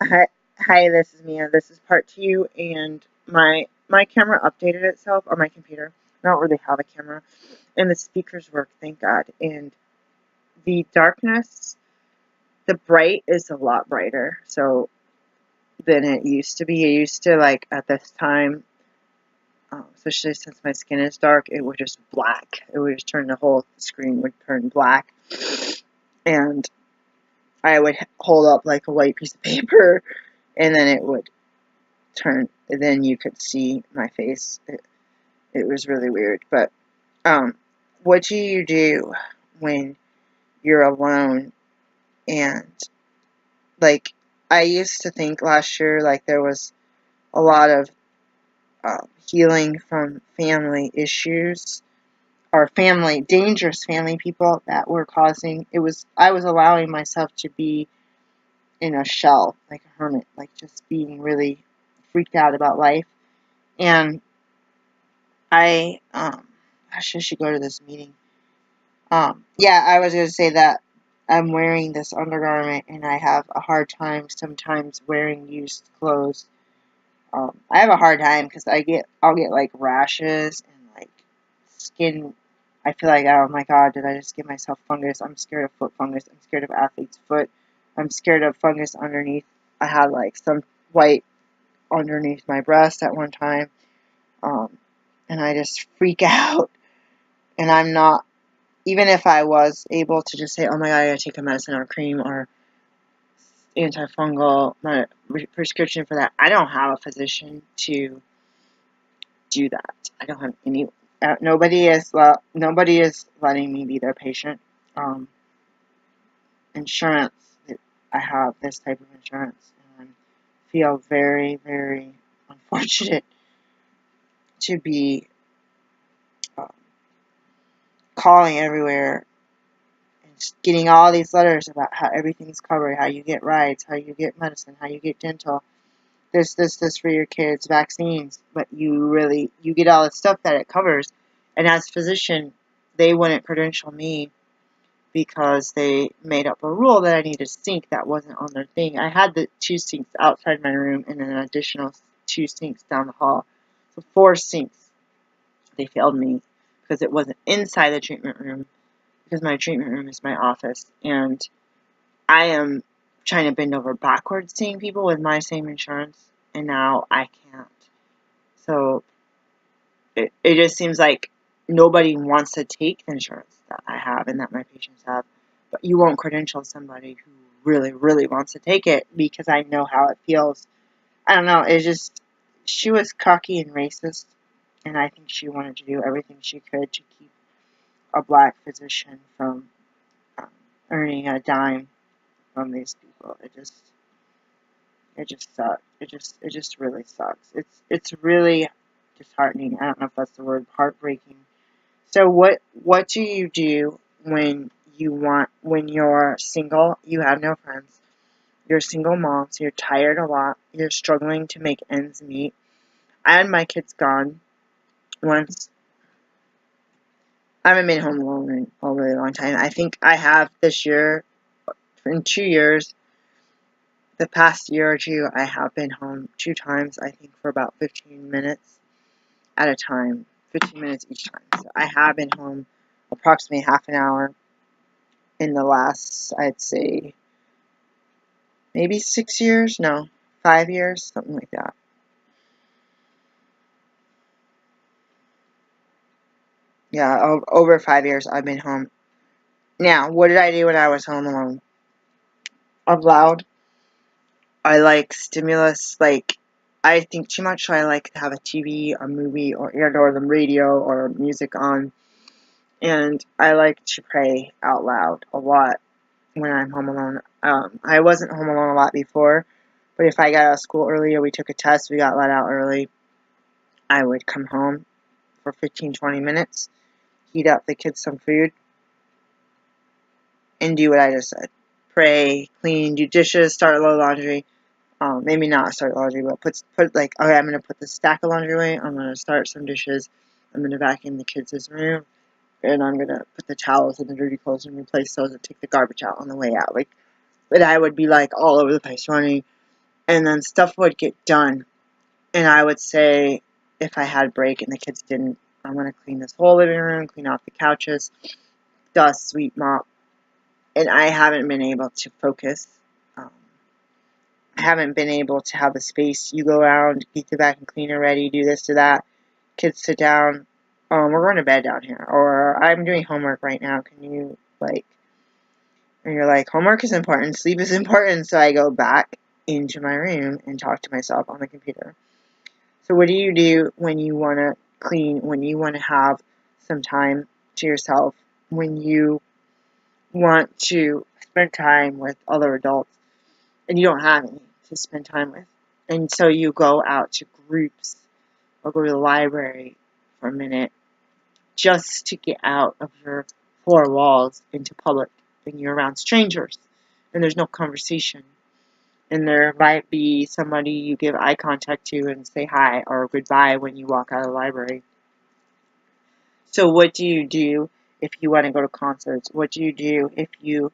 Hi, hi, this is Mia. This is part two, and my camera updated itself on my computer. I don't really have a camera, and the speakers work, thank God. And the darkness, the bright is a lot brighter, so than it used to be. It used to like at this time, especially since my skin is dark, it would just black. It would just turn the whole screen would turn black, and I would hold up like a white piece of paper, and then it would turn. And then you could see my face. It was really weird. But um, what do you do when you're alone? And like, I used to think last year like there was a lot of healing from family issues or family dangerous family people that were causing. It was I was allowing myself to be in a shell like a hermit, like just being really freaked out about life. And I should go to this meeting. Yeah, I was gonna say that I'm wearing this undergarment and I have a hard time sometimes wearing used clothes. I have a hard time because I'll get like rashes and like skin. I feel like, oh my god, did I just give myself fungus? I'm scared of foot fungus. I'm scared of athlete's foot. I'm scared of fungus underneath. I had like some white underneath my breast at one time, um, and I just freak out. And I'm not, even if I was able to just say, oh my god, I gotta take a medicine or a cream or antifungal prescription for that, I don't have a physician to do that. I don't have any. Nobody is letting me be their patient. Um, Insurance. I have this type of insurance, and I feel very, very unfortunate to be uh, calling everywhere and getting all these letters about how everything's covered, how you get rides, how you get medicine, how you get dental, this for your kids, vaccines, but you get all the stuff that it covers. And as a physician, they wouldn't credential me because they made up a rule that I needed a sink that wasn't on their thing. I had the two sinks outside my room and then an additional two sinks down the hall. So four sinks. They failed me because it wasn't inside the treatment room, because my treatment room is my office. And I am trying to bend over backwards seeing people with my same insurance, and now I can't. So it just seems like nobody wants to take the insurance that I have and that my patients have, but you won't credential somebody who really, really wants to take it because I know how it feels. I don't know. It's just, she was cocky and racist, and I think she wanted to do everything she could to keep a black physician from um, earning a dime from these people. It just sucks. It just really sucks. It's really disheartening. I don't know if that's the word, heartbreaking. So what do you do when you're single, you have no friends, you're a single mom, so you're tired a lot, you're struggling to make ends meet. I had my kids gone once. I haven't been home alone in a really long time. I think I have this year, in 2 years, the past year or two, I have been home two times, I think for about 15 minutes at a time, 15 minutes each time. So I have been home approximately half an hour in the last, I'd say, maybe 6 years? No, 5 years, something like that. Yeah, over 5 years I've been home. Now, what did I do when I was home alone? Out loud. I like stimulus, like, I think too much, so I like to have a TV, a movie, or the radio or music on. And I like to pray out loud a lot when I'm home alone. I wasn't home alone a lot before, but if I got out of school early or we took a test, we got let out early, I would come home for 15, 20 minutes, heat up the kids some food, and do what I just said. Pray, clean, do dishes, start a load of laundry. Maybe not start laundry, but put like, okay, I'm going to put the stack of laundry away, I'm going to start some dishes, I'm going to vacuum the kids' room, and I'm going to put the towels and the dirty clothes and replace those and take the garbage out on the way out. Like, but I would be like all over the place running. and then stuff would get done. And I would say, if I had a break and the kids didn't, I'm going to clean this whole living room, clean off the couches, dust, sweep, mop. And I haven't been able to focus. Um, I haven't been able to have the space. You go around, get the vacuum cleaner ready, do this, do that. Kids sit down. We're going to bed down here. Or I'm doing homework right now. Can you, like, and you're like, homework is important, sleep is important. So I go back into my room and talk to myself on the computer. So what do you do when you want to clean, when you want to have some time to yourself, when you want to spend time with other adults and you don't have any to spend time with? And so you go out to groups or go to the library for a minute just to get out of your four walls into public, and you're around strangers and there's no conversation. And there might be somebody you give eye contact to and say hi or goodbye when you walk out of the library. So what do you do if you want to go to concerts? What do you do if you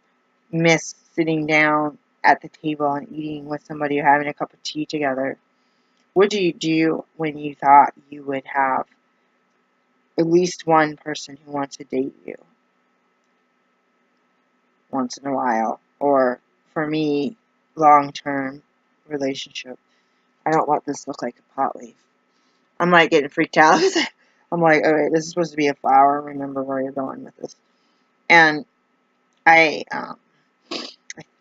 miss sitting down at the table and eating with somebody or having a cup of tea together? What do you do when you thought you would have at least one person who wants to date you once in a while? Or for me, long-term relationship. I don't want this to look like a pot leaf. I'm like getting freaked out. I'm like, okay, this is supposed to be a flower. Remember where you're going with this. And I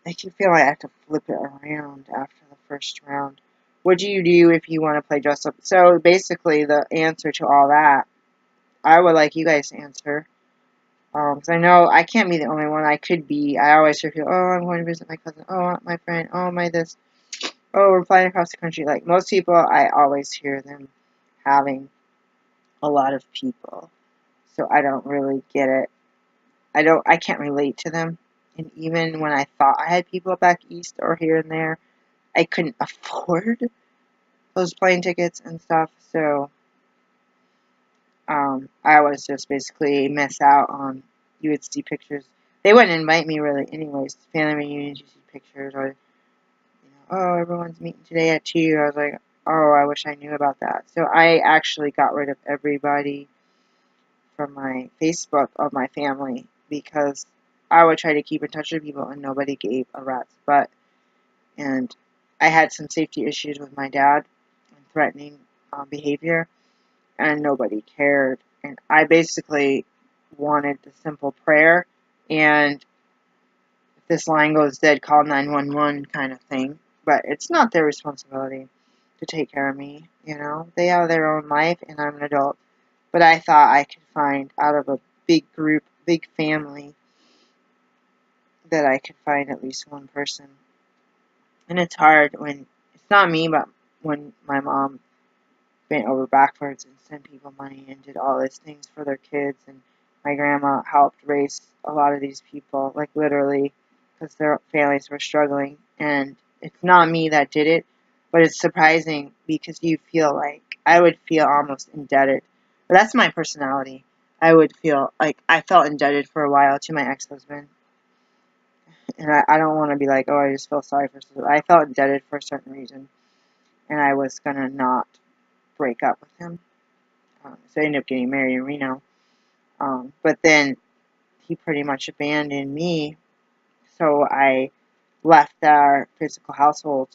keep feeling like I have to flip it around after the first round. What do you do if you want to play dress up? So basically, the answer to all that, I would like you guys to answer. Because I know I can't be the only one. I could be. I always hear people, oh, I'm going to visit my cousin. Oh, my friend. Oh, my this. Oh, we're flying across the country. Like most people, I always hear them having a lot of people. So I don't really get it. I can't relate to them. And even when I thought I had people back east or here and there, I couldn't afford those plane tickets and stuff. So I was just basically miss out on, you would see pictures. They wouldn't invite me really anyways. Family reunions, you see pictures or, oh, everyone's meeting today at 2. I was like, oh, I wish I knew about that. So I actually got rid of everybody from my Facebook of my family because I would try to keep in touch with people and nobody gave a rat's butt. And I had some safety issues with my dad and threatening behavior, and nobody cared. And I basically wanted the simple prayer and if this line goes dead, call 911 kind of thing. But it's not their responsibility to take care of me, They have their own life, and I'm an adult. But I thought I could find, out of a big group, big family, that I could find at least one person. And it's hard when, it's not me, but when my mom bent over backwards and sent people money and did all these things for their kids, and my grandma helped raise a lot of these people, like literally, because their families were struggling. And it's not me that did it, but it's surprising because you feel like, I would feel almost indebted. But that's my personality. I would feel like I felt indebted for a while to my ex-husband. And I don't want to be like, oh, I just feel sorry for him. I felt indebted for a certain reason. And I was going to not break up with him. So I ended up getting married in Reno. But then he pretty much abandoned me. So I left our physical household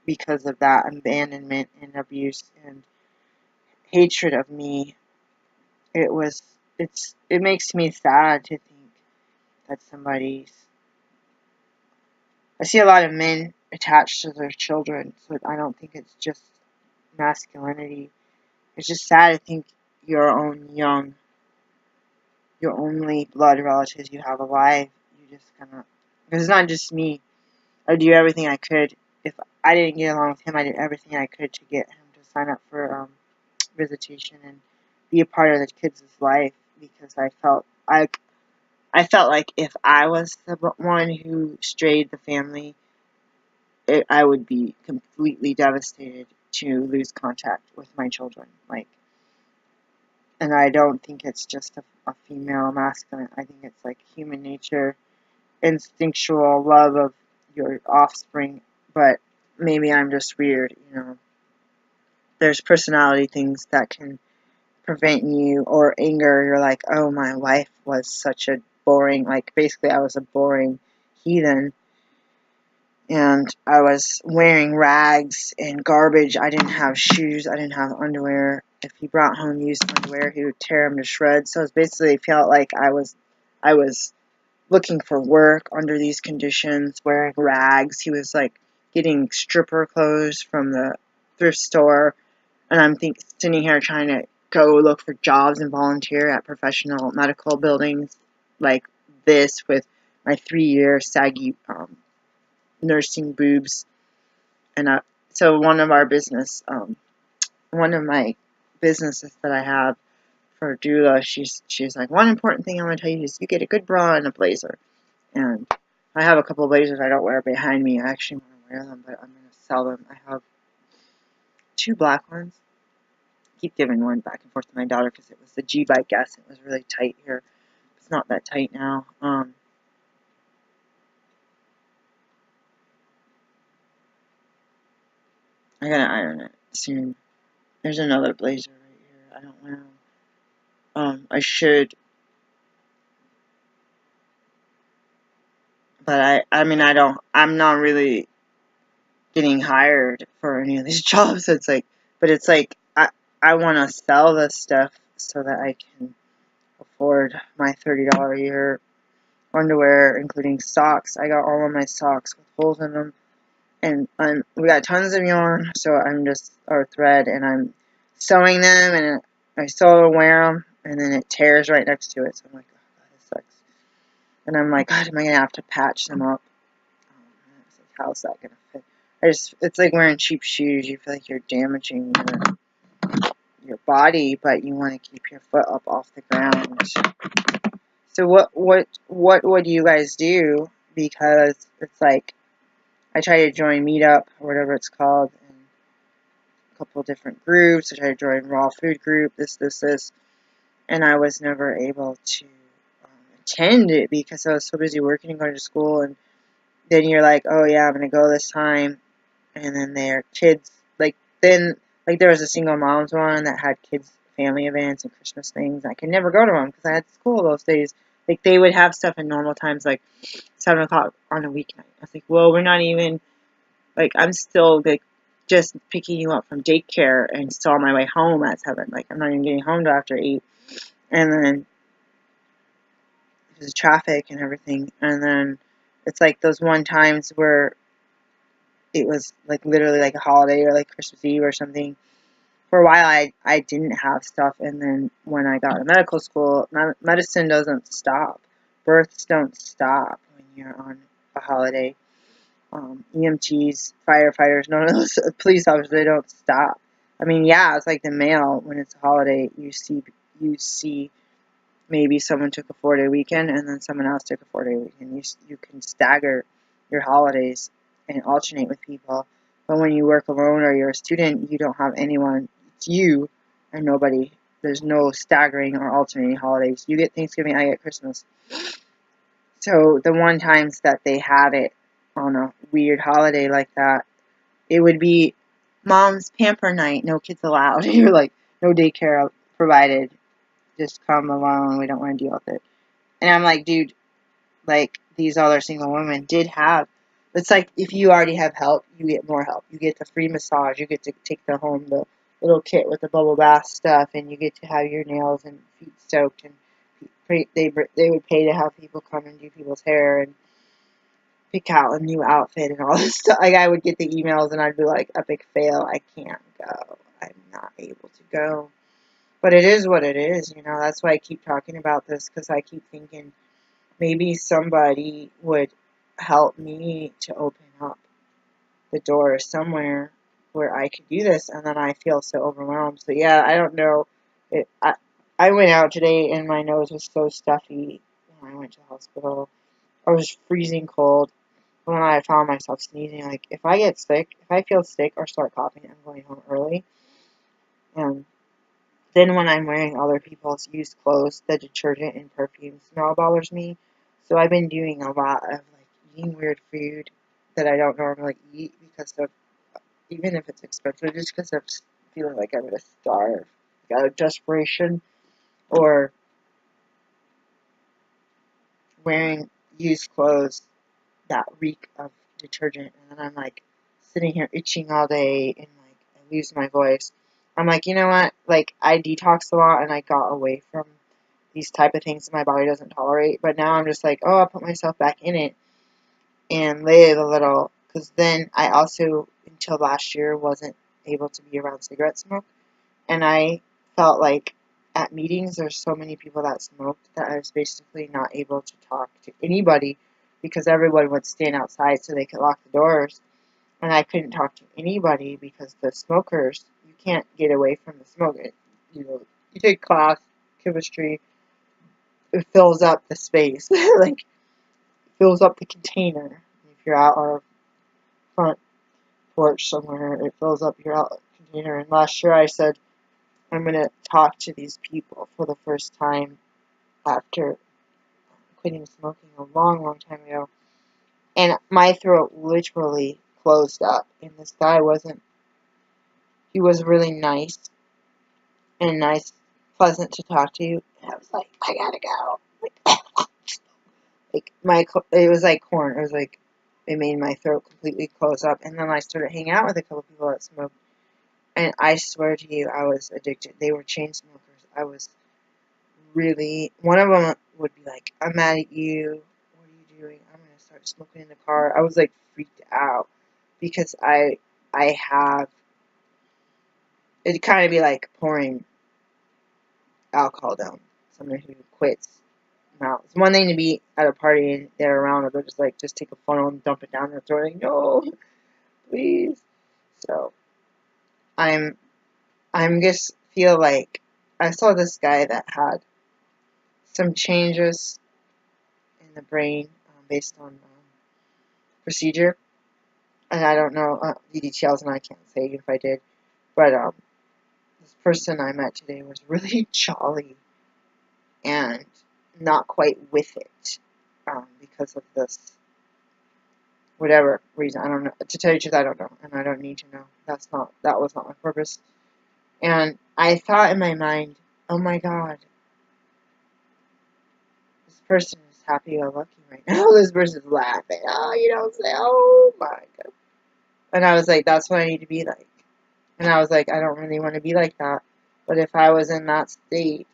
because of that abandonment and abuse and hatred of me. It makes me sad to think that I see a lot of men attached to their children, so I don't think it's just masculinity. It's just sad to think your only blood relatives you have alive, you just because it's not just me. I do everything I could. If I didn't get along with him, I did everything I could to get him to sign up for visitation and be a part of the kids' life because I felt like if I was the one who strayed the family, I would be completely devastated to lose contact with my children. And I don't think it's just a female masculine. I think it's like human nature, instinctual love of your offspring but maybe I'm just weird, you know. There's personality things that can prevent you, or anger. You're like, oh, my life was such a boring, like, basically I was a boring heathen, and I was wearing rags and garbage. I didn't have shoes, I didn't have underwear. If he brought home used underwear, he would tear them to shreds. So it basically felt like I was looking for work under these conditions, wearing rags. He was like getting stripper clothes from the thrift store, and I'm sitting here trying to go look for jobs and volunteer at professional medical buildings like this with my 3-year saggy nursing boobs. And so one of my businesses that I have for doula, she's like, one important thing I want to tell you is you get a good bra and a blazer. And I have a couple of blazers I don't wear behind me. I actually want to wear them, but I'm going to sell them. I have 2 black ones. I keep giving one back and forth to my daughter because it was the G by Guess. It was really tight here. It's not that tight now. I gotta iron it soon. There's another blazer right here. I don't wear them. I should, but I'm not really getting hired for any of these jobs. It's like, I want to sell this stuff so that I can afford my $30 a year underwear, including socks. I got all of my socks with holes in them, and we got tons of yarn, so or thread, and I'm sewing them, and I sew and wear them, and then it tears right next to it, so I'm like, oh, God, this sucks. And I'm like, God, am I going to have to patch them up? How's that going to fit? It's like wearing cheap shoes. You feel like you're damaging your body, but you want to keep your foot up off the ground. So what would you guys do? Because it's like, I try to join Meetup or whatever it's called, and a couple different groups. I try to join Raw Food Group, this, and I was never able to attend it because I was so busy working and going to school. And then you're like, oh yeah, I'm gonna go this time, and then their kids there was a single moms one that had kids family events and Christmas things. I could never go to them because I had school those days. Like, they would have stuff in normal times, like 7 o'clock on a weeknight. I was like, well, we're not even, like, I'm still, like, just picking you up from daycare and still on my way home at 7. Like, I'm not even getting home till after 8. And then there's traffic and everything. And then it's like those one times where it was, like, literally like a holiday or like Christmas Eve or something. For a while, I didn't have stuff, and then when I got to medical school, medicine doesn't stop. Births don't stop when you're on a holiday. EMTs, firefighters, none of those police officers, they don't stop. I mean, yeah, it's like the mail. When it's a holiday, you see maybe someone took a 4-day weekend, and then someone else took a 4-day weekend. You can stagger your holidays and alternate with people. But when you work alone or you're a student, you don't have anyone. It's you and nobody. There's no staggering or alternating holidays. You get Thanksgiving, I get Christmas. So the one times that they had it on a weird holiday like that, it would be mom's pamper night, no kids allowed. You're like, no daycare provided. Just come alone. We don't want to deal with it. And I'm like, dude, like, these other single women did have. It's like, if you already have help, you get more help. You get the free massage. You get to take them home the little kit with the bubble bath stuff, and you get to have your nails and feet soaked. And they would pay to have people come and do people's hair and pick out a new outfit and all this stuff. Like, I would get the emails, and I'd be like, epic fail. I can't go. I'm not able to go. But it is what it is, you know. That's why I keep talking about this, because I keep thinking maybe somebody would help me to open up the door somewhere where I could do this, and then I feel so overwhelmed. So yeah, I don't know. I went out today, and my nose was so stuffy when I went to the hospital. I was freezing cold. When I found myself sneezing, like, if I get sick, if I feel sick or start coughing, I'm going home early. And then when I'm wearing other people's used clothes, the detergent and perfume smell bothers me. So I've been doing a lot of, like, eating weird food, that I don't normally eat because of, even if it's expensive, just because I'm feeling like I'm going to starve, out of desperation, or wearing used clothes that reek of detergent, and then I'm like sitting here itching all day, and like I lose my voice. I'm like, you know what? Like, I detoxed a lot and I got away from these type of things that my body doesn't tolerate, but now I'm just like, oh, I'll put myself back in it and live a little, because then I also, until last year, wasn't able to be around cigarette smoke, and I felt like at meetings there's so many people that smoked that I was basically not able to talk to anybody because everyone would stand outside so they could lock the doors, and I couldn't talk to anybody because the smokers, you can't get away from the smoke. You know, you take class, chemistry, it fills up the space, like fills up the container. If you're out on a front porch somewhere, it fills up your out container. And last year I said, I'm going to talk to these people for the first time after quitting smoking a long, long time ago. And my throat literally closed up. And this guy he was really nice and nice, pleasant to talk to. And I was like, I gotta go. It was like corn. It was like, it made my throat completely close up. And then I started hanging out with a couple people that smoked. And I swear to you, I was addicted. They were chain smokers. I was really, one of them would be like, I'm mad at you. What are you doing? I'm going to start smoking in the car. I was like freaked out because I have, it'd kind of be like pouring alcohol down someone who quits. Now, it's one thing to be at a party and they're around, or they're just like, just take a funnel and dump it down their throat. Like, no, please. So, I'm, I'm just feel like I saw this guy that had some changes in the brain based on procedure, and I don't know the details, and I can't say if I did, but this person I met today was really jolly and not quite with it because of this whatever reason. I don't know. To tell you the truth, I don't know, and I don't need to know. That was not my purpose. And I thought in my mind, oh my God, this person is happy-go-lucky right now. This person's laughing. Oh, you don't say. Oh my God. And I was like, that's what I need to be like. And I was like, I don't really want to be like that. But if I was in that state,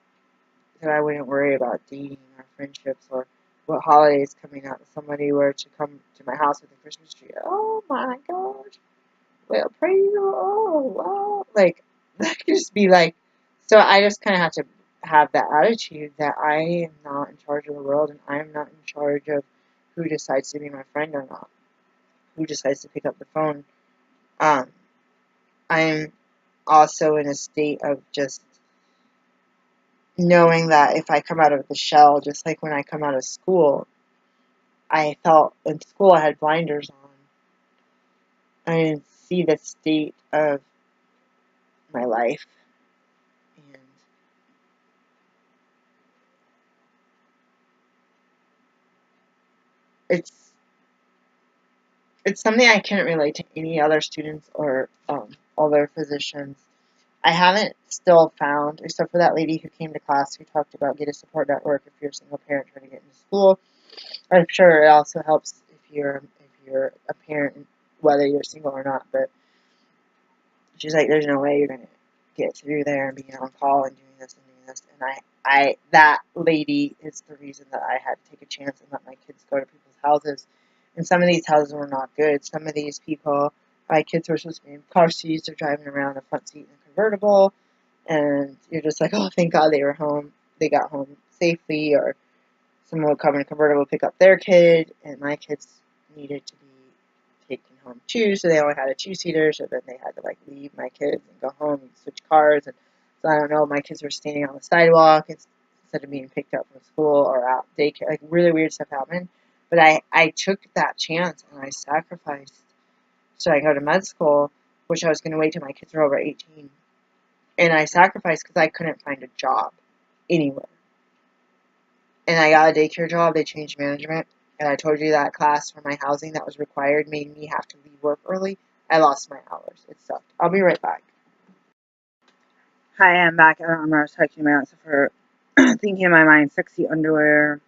then I wouldn't worry about dating or friendships or what holidays coming up. If somebody were to come to my house with a Christmas tree, oh my gosh, well, praise the Lord, oh wow. Like, that could just be like, so I just kind of have to have that attitude that I am not in charge of the world and I am not in charge of who decides to be my friend or not, who decides to pick up the phone. Um, I'm also in a state of just knowing that if I come out of the shell, just like when I come out of school, I felt in school I had blinders on. I didn't see the state of my life. And it's it's something I can't relate to any other students or other physicians. I haven't still found, except for that lady who came to class who talked about get a support network if you're a single parent trying to get into school. I'm sure it also helps if you're a parent, whether you're single or not. But she's like, there's no way you're gonna get through there and being on call and doing this and doing this. And that lady is the reason that I had to take a chance and let my kids go to people's houses. And some of these houses were not good. Some of these people, my kids were supposed to be in car seats or driving around a front seat in a convertible. And you're just like, oh, thank God they were home. They got home safely, or someone would come in a convertible pick up their kid, and my kids needed to be taken home too, so they only had a two-seater, so then they had to like leave my kids and go home and switch cars, and so I don't know, my kids were standing on the sidewalk instead of being picked up from school or out daycare, like really weird stuff happened, but I took that chance and I sacrificed so I go to med school, which I was going to wait till my kids were over 18, and I sacrificed because I couldn't find a job anywhere. And I got a daycare job. They changed management. and I told you that class for my housing that was required made me have to leave work early. I lost my hours. It sucked. I'll be right back. Hi, I'm back. I was texting my answer for thinking in my mind sexy underwear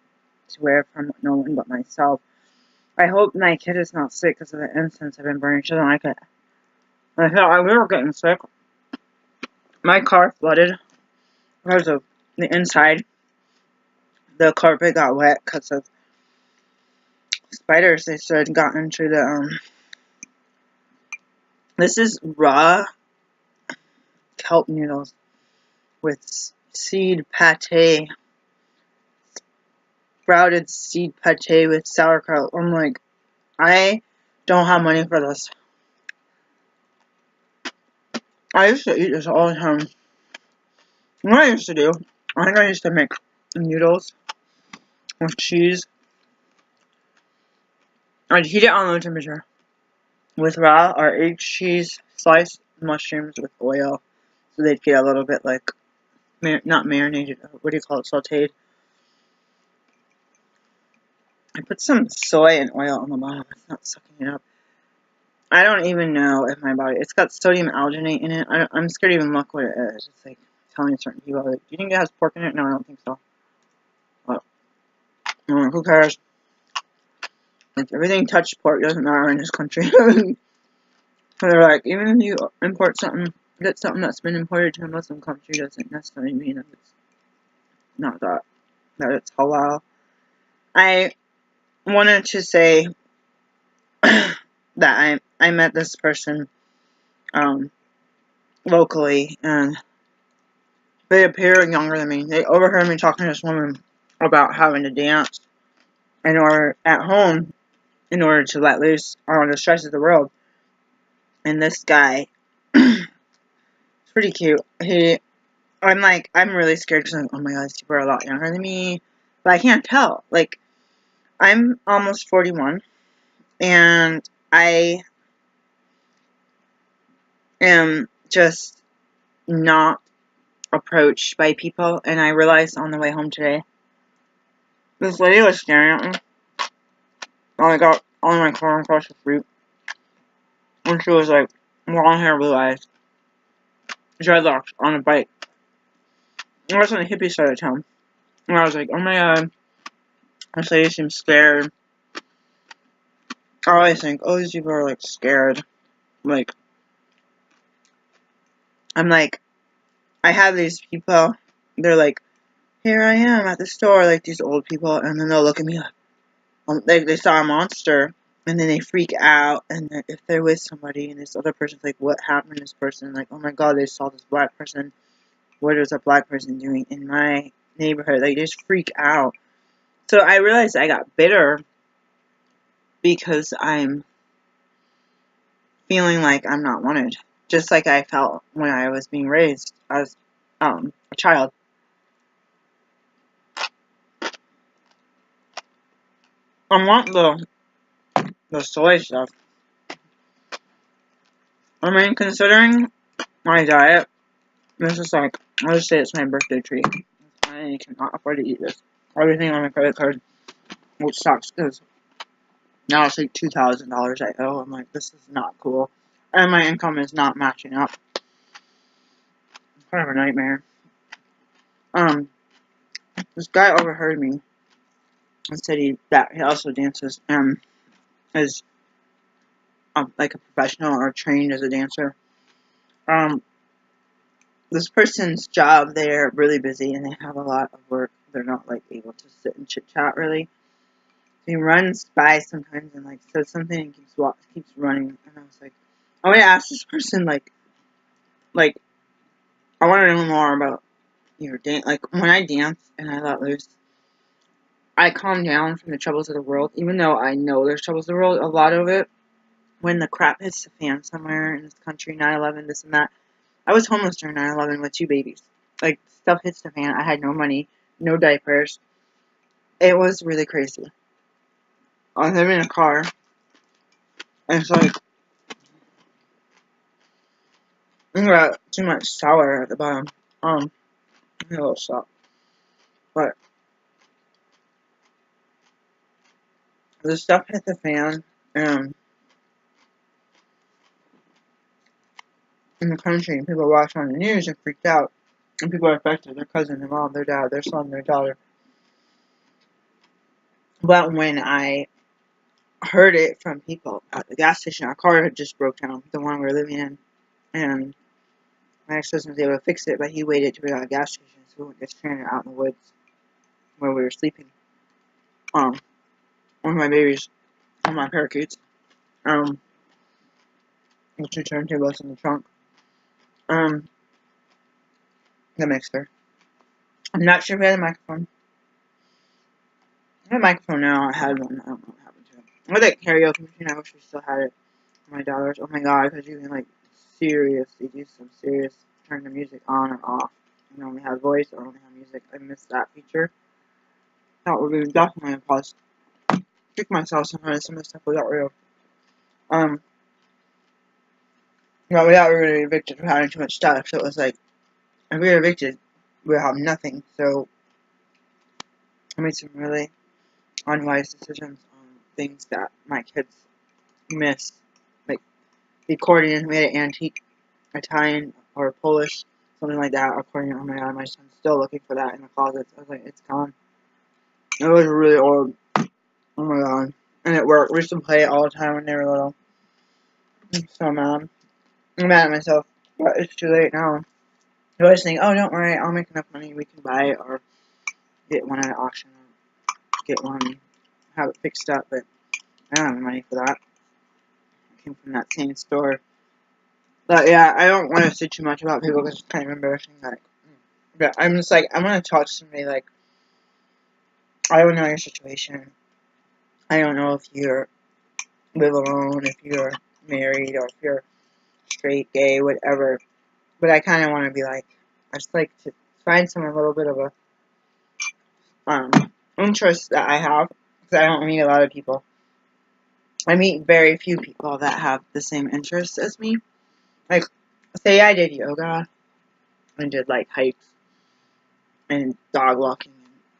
to wear from no one but myself. I hope my kid is not sick because of the incense I've been burning. She doesn't like it. I felt we were getting sick. My car flooded because of the inside. The carpet got wet because of spiders. They said got into the This is raw kelp noodles with seed pate, sprouted seed pate with sauerkraut. I'm like, I don't have money for this. I used to eat this all the time. What I used to do, I think I used to make noodles with cheese. I'd heat it on low temperature with raw or aged cheese, sliced mushrooms with oil, so they'd get a little bit like, not marinated, what do you call it, sauteed. I put some soy and oil on the bottom. It's not sucking it up. I don't even know if my body, it's got sodium alginate in it. I'm scared to even look what it is. It's like telling certain people, like, do you think it has pork in it? No, I don't think so. But, who cares? Like, everything touched pork doesn't matter in this country. They're like, even if you import something, get something that's been imported to a Muslim country, doesn't necessarily mean that it's not that it's halal. I wanted to say that I met this person locally, and they appear younger than me. They overheard me talking to this woman about having to dance at home in order to let loose on the stress of the world. And this guy, it's pretty cute. I'm really scared because oh my god, these people are a lot younger than me, but I can't tell. Like, I'm almost 41, and I am just not approached by people. And I realized on the way home today, this lady was staring at me. I got all my car across the street, and she was like, long hair, blue eyes, dreadlocks on a bike. I was on the hippie side of town, and I was like, oh my god, this lady seems scared. I always think, oh, these people are like scared. Like, I'm like, I have these people, they're like, here I am at the store, like these old people, and then they'll look at me like they saw a monster, and then they freak out, and if they're with somebody, and this other person's like, what happened to this person? Like, oh my god, they saw this black person. What is a black person doing in my neighborhood? Like, they just freak out. So I realized I got bitter because I'm feeling like I'm not wanted, just like I felt when I was being raised as a child. I want the soy stuff. I mean, considering my diet, this is like, I'll just say it's my birthday treat. I cannot afford to eat this. Everything on my credit card, which sucks because now it's like $2,000 I owe. I'm like, this is not cool. And my income is not matching up. It's kind of a nightmare. This guy overheard me and said he also dances and is like a professional or trained as a dancer. This person's job, they're really busy and they have a lot of work. They're not like able to sit and chit chat really. So he runs by sometimes and like says something and keeps running. And I was like, I want to ask this person like I want to know more about your dance. Like, when I dance and I let loose, I calm down from the troubles of the world. Even though I know there's troubles of the world, a lot of it, when the crap hits the fan somewhere in this country, 9/11, this and that. I was homeless during 9/11 with 2 babies. Like, stuff hits the fan. I had no money, no diapers. It was really crazy. I was living in a car, and it's like, I got too much sour at the bottom. A little salt. But the stuff hit the fan, in the country, and people watched on the news and freaked out. And people are affected, their cousin, their mom, their dad, their son, their daughter. But when I heard it from people at the gas station, our car had just broke down, the one we were living in, and my ex-husband was able to fix it, but he waited to be at a gas station, so we wouldn't get stranded out in the woods where we were sleeping. One of my babies, one of my parakeets, with two turntables in the trunk, the mixer. I'm not sure if I had a microphone. I have a microphone now. I had one. I don't know what happened to it. I that karaoke machine. I wish we still had it for my daughters. Oh my god, because you can like seriously do some serious turn the music on or off. You only have voice or only have music. I miss that feature. That would be definitely a plus. Kick myself sometimes. Some of the stuff we got real. But we got really evicted for having too much stuff. So it was like, if we were evicted, we would have nothing. So I made some really unwise decisions on things that my kids miss. Like the accordion, we had an antique Italian or Polish, something like that, accordion. Oh my god, my son's still looking for that in the closets. I was like, it's gone. It was really old. Oh my god. And it worked. We used to play it all the time when they were little. I'm so mad. I'm mad at myself. But it's too late now. I always think, oh, don't worry, I'll make enough money, we can buy it, or get one at an auction, or get one, have it fixed up, but I don't have the money for that. It came from that same store. But yeah, I don't want to say too much about people because it's kind of embarrassing. Like, but I'm just like, I want to talk to somebody like, I don't know your situation. I don't know if you live alone, if you're married, or if you're straight, gay, whatever. But I kind of want to be like, I just like to find some a little bit of a interest that I have, because I don't meet a lot of people. I meet very few people that have the same interests as me. Like, say I did yoga and did like hikes and dog walking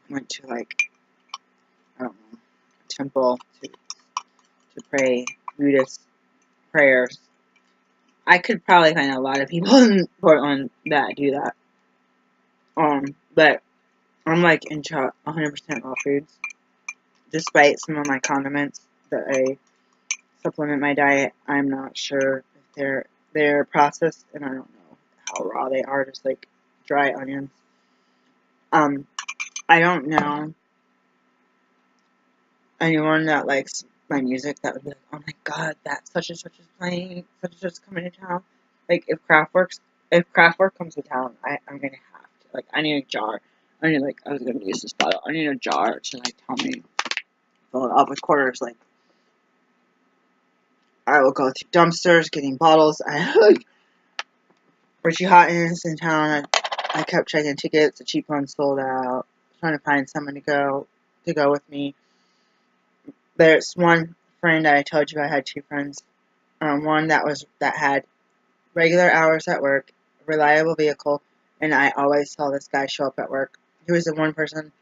and went to like, I don't know, a temple to pray Buddhist prayers. I could probably find a lot of people in Portland that do that. But I'm like into 100% raw foods, despite some of my condiments that I supplement my diet. I'm not sure if they're processed, and I don't know how raw they are, just like dry onions. I don't know anyone that likes my music that would be like, oh my god, that such and such is playing, such and such is coming to town. Like, if Kraftwerk comes to town, I'm gonna have to, like, I need a jar. I need, like, I was gonna use this bottle. I need a jar to, like, tell me, fill it up with quarters. Like, I will go through dumpsters getting bottles. I like Richie Hawtins in town. I kept checking tickets. The cheap ones sold out. Trying to find someone to go with me. There's one friend I told you I had two friends. One that had regular hours at work, reliable vehicle, and I always saw this guy show up at work. He was the one person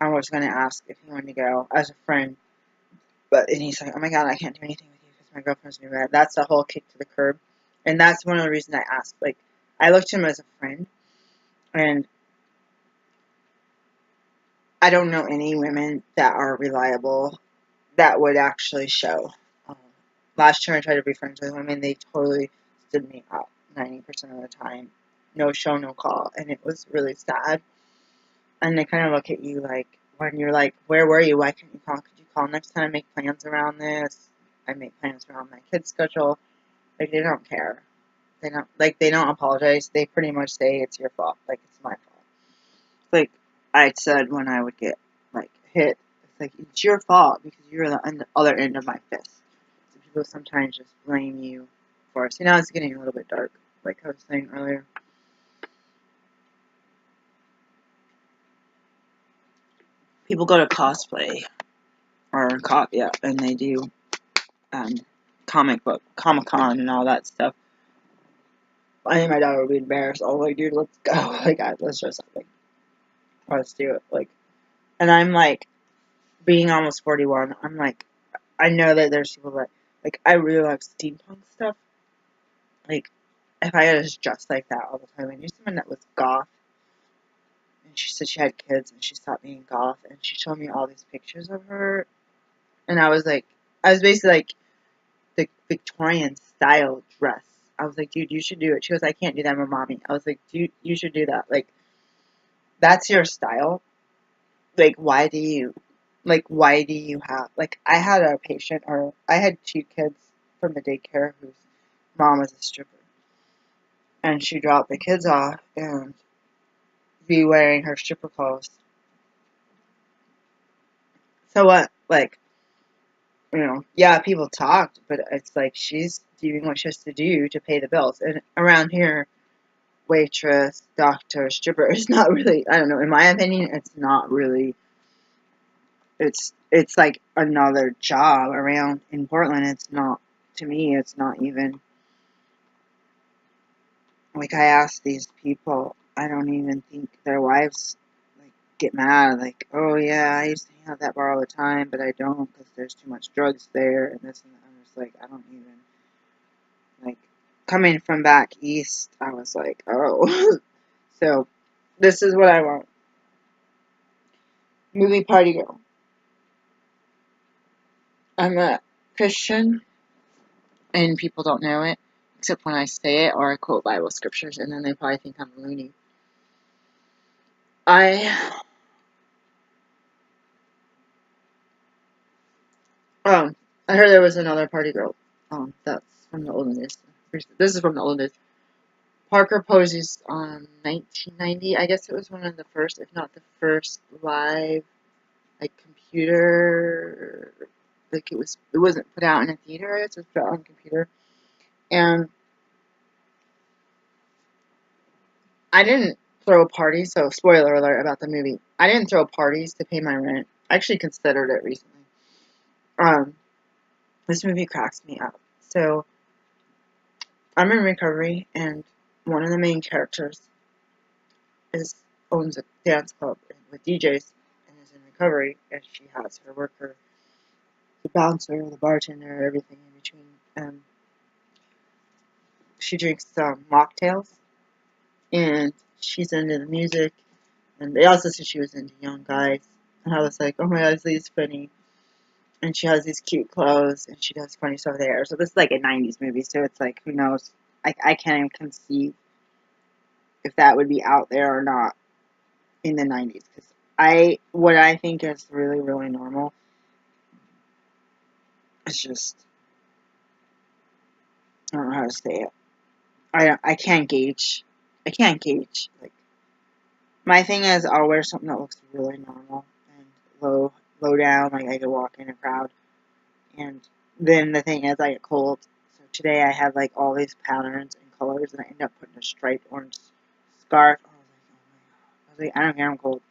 I was going to ask if he wanted to go as a friend. And he's like, oh my god, I can't do anything with you because my girlfriend's new bed. That's the whole kick to the curb. And that's one of the reasons I asked. Like, I looked at him as a friend, and I don't know any women that are reliable that would actually show. Last year I tried to be friends with women, they totally stood me up 90% of the time. No show, no call. And it was really sad. And they kind of look at you like, when you're like, where were you? Why couldn't you call? Could you call next time? Make plans around this. I make plans around my kid's schedule. Like, they don't care. They don't apologize. They pretty much say it's your fault. Like, it's my fault. Like I said when I would get, like, hit, it's like, it's your fault because you're the other end of my fist. So people sometimes just blame you for it. See, now it's getting a little bit dark, like I was saying earlier. People go to cosplay, or and they do Comic-Con and all that stuff. I think my daughter would be embarrassed. Oh, like, dude, let's go. Like, let's dress up. Like, let's do it. Like, and I'm like, being almost 41, I'm like, I know that there's people that, like, I really like steampunk stuff. Like, if I was just like that all the time, I knew someone that was goth, and she said she had kids, and she stopped being goth, and she showed me all these pictures of her, and I was basically like, the Victorian style dress. I was like, dude, you should do it. She goes, I can't do that, I'm a mommy. I was like, dude, you should do that. Like, that's your style. Like, why do you have, like, I had a patient, or I had two kids from the daycare whose mom was a stripper. And she dropped the kids off and be wearing her stripper clothes. So what? Like, yeah, people talked, but it's like she's doing what she has to do to pay the bills. And around here, waitress, doctor, stripper is not really, I don't know, in my opinion, it's not really, it's like another job around in Portland. It's not, to me, it's not even, like, I ask these people, I don't even think their wives, like, get mad, like, oh yeah, I used to hang out at that bar all the time, but I don't because there's too much drugs there, and this and that. I'm just like, I don't even, like, coming from back east, I was like, oh. So, this is what I want. Movie party girl. I'm a Christian, and people don't know it, except when I say it or I quote Bible scriptures, and then they probably think I'm loony. I Um, I heard there was another party girl. That's from the oldest. This is from the oldest. Parker Posey's on 1990. I guess it was one of the first, if not the first, live, like, computer. Like, it wasn't put out in a theater. I guess it was put out on a computer. And I didn't throw a party. So, spoiler alert about the movie. I didn't throw parties to pay my rent. I actually considered it recently. Um, this movie cracks me up. So, I'm in recovery, and one of the main characters owns a dance club with DJs and is in recovery, and she has her worker, the bouncer, the bartender, everything in between. And she drinks mocktails, and she's into the music, and they also said she was into young guys. And I was like, oh my god, this lady's funny. And she has these cute clothes, and she does funny stuff there. So this is like a 90s movie, so it's like, who knows? I can't even conceive if that would be out there or not in the 90s. Because what I think is really, really normal, it's just, I don't know how to say it. I can't gauge. I can't gauge. Like, my thing is, I'll wear something that looks really normal and low down. Like, I could walk in a crowd. And then the thing is, I get cold. So today I had, like, all these patterns and colors, and I ended up putting a striped orange scarf. I was like, oh my god. I was like, I don't care, I'm cold.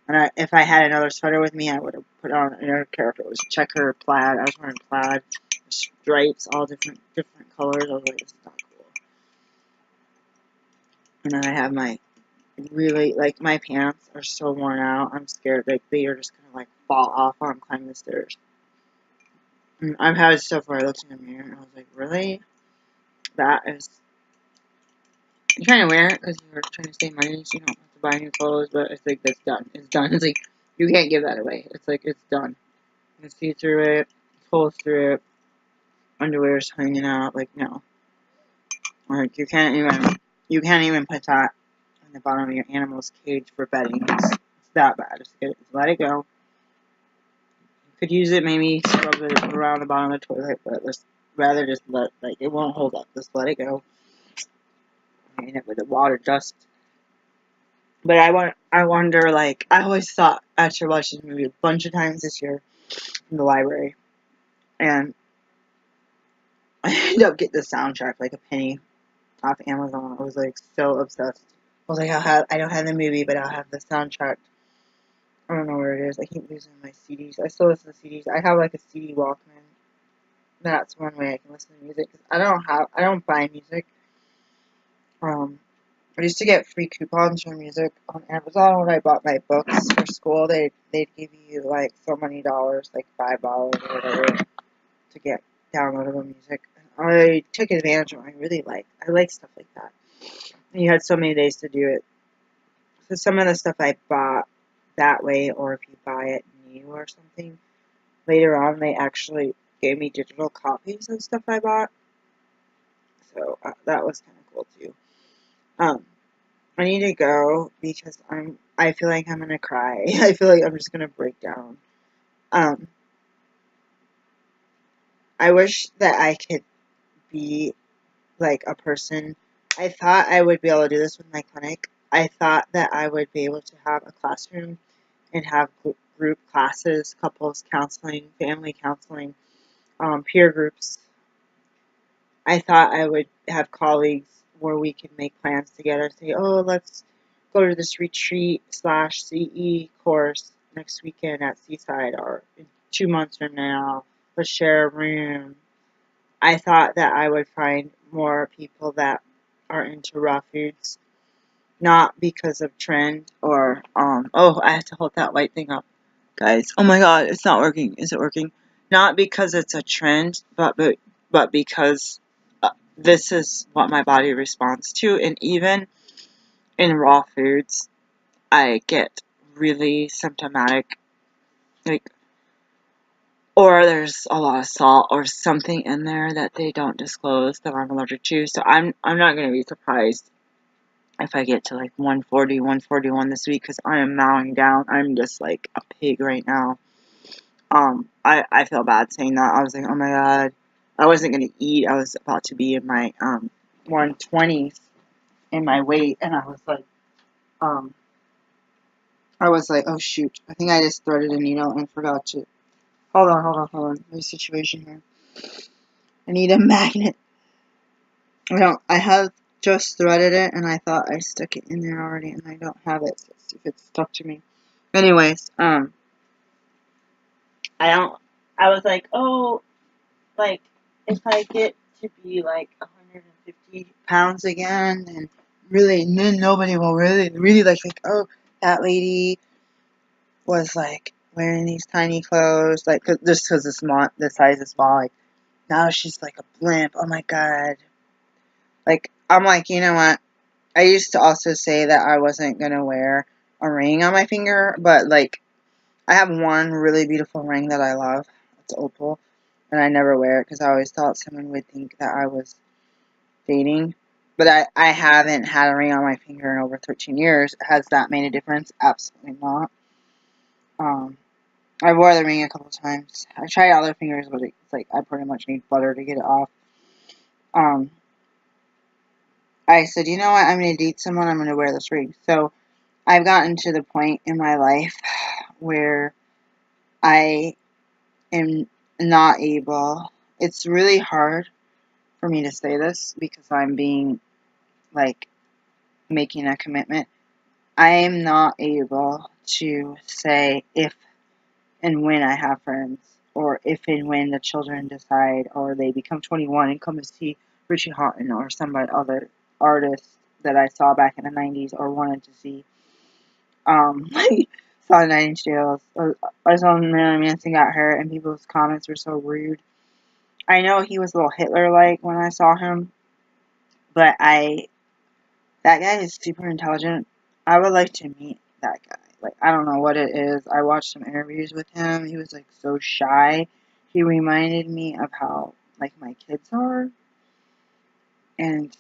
And if I had another sweater with me, I would have put on another character. It was checker, plaid. I was wearing plaid, stripes, all different colors. I was like, this is not cool. And then I have my really, like, my pants are so worn out. I'm scared, like, they are just gonna, like, fall off while I'm climbing the stairs. And I've had stuff where I looked in the mirror and I was like, really? That is. You're trying to wear it because you're trying to save money, so you don't have to buy new clothes, but it's like, that's done. It's done. It's like, you can't give that away. It's like, it's done. You can see through it, pull through it, underwear's hanging out, like, no. Like, you can't even put that in the bottom of your animal's cage for bedding. It's that bad. Just let it go. You could use it, maybe scrub it around the bottom of the toilet, but let's rather just it won't hold up. Just let it go. Clean it with the water just. But I wonder, like, I always thought, after watching this movie a bunch of times this year in the library, and I ended up getting the soundtrack, like, a penny off Amazon. I was, like, so obsessed. I was like, I don't have the movie, but I'll have the soundtrack. I don't know where it is. I keep losing my CDs. I still listen to CDs. I have, like, a CD Walkman. That's one way I can listen to music. Cause I don't buy music. I used to get free coupons for music on Amazon when I bought my books for school. They'd give you, like, so many dollars, like $5 or whatever. to get downloadable music. I took advantage of it. I like stuff like that. And you had so many days to do it. So some of the stuff I bought that way, or if you buy it new or something, later on they actually gave me digital copies of stuff I bought. So that was kind of cool too. Um, I need to go because I feel like I'm gonna cry. I feel like I'm just gonna break down. Um, I wish that I could be like a person. I thought I would be able to do this with my clinic. I thought that I would be able to have a classroom and have group classes, couples counseling, family counseling, peer groups. I thought I would have colleagues where we could make plans together. Say, oh, let's go to this retreat / CE course next weekend at Seaside, or in 2 months from now, let's share a room. I thought that I would find more people that are into raw foods, not because of trend or oh, I have to hold that white thing up, guys. Oh my god, it's not working. Is it working? Not because it's a trend, but because this is what my body responds to. And even in raw foods, I get really symptomatic, like, or there's a lot of salt or something in there that they don't disclose that I'm allergic to. So I'm not going to be surprised if I get to like 140, 141 this week, because I am mowing down. I'm just like a pig right now. I feel bad saying that. I was like, oh my god, I wasn't going to eat. I was about to be in my 120s in my weight, and um I was like, oh shoot, I think I just threaded a needle and forgot to. Hold on. There's a situation here. I need a magnet. I have just threaded it, and I thought I stuck it in there already, and I don't have it. So let's see if it's stuck to me. Anyways, I was like, oh, like, if I get to be like 150 pounds again, and really, then nobody will really like, oh, that lady was like wearing these tiny clothes, like, just because the size is small, like, now she's like a blimp. Oh my god. Like, I'm like, you know what? I used to also say that I wasn't gonna wear a ring on my finger, but like, I have one really beautiful ring that I love. It's opal, and I never wear it because I always thought someone would think that I was dating. But I haven't had a ring on my finger in over 13 years. Has that made a difference? Absolutely not. I wore the ring a couple times. I tried other fingers, but it's like I pretty much need butter to get it off. Um, I said, you know what? I'm going to date someone. I'm going to wear this ring. So I've gotten to the point in my life where I am not able. It's really hard for me to say this because I'm being like making a commitment. I am not able to say if and when I have friends, or if and when the children decide, or they become 21 and come to see Richie Hawtin or somebody other artist that I saw back in the 90s or wanted to see. Like, saw Nine Inch Nails. I saw Marilyn Manson got hurt, and people's comments were so rude. I know he was a little Hitler-like when I saw him, but that guy is super intelligent. I would like to meet that guy. Like, I don't know what it is. I watched some interviews with him. He was like so shy. He reminded me of how like my kids are. And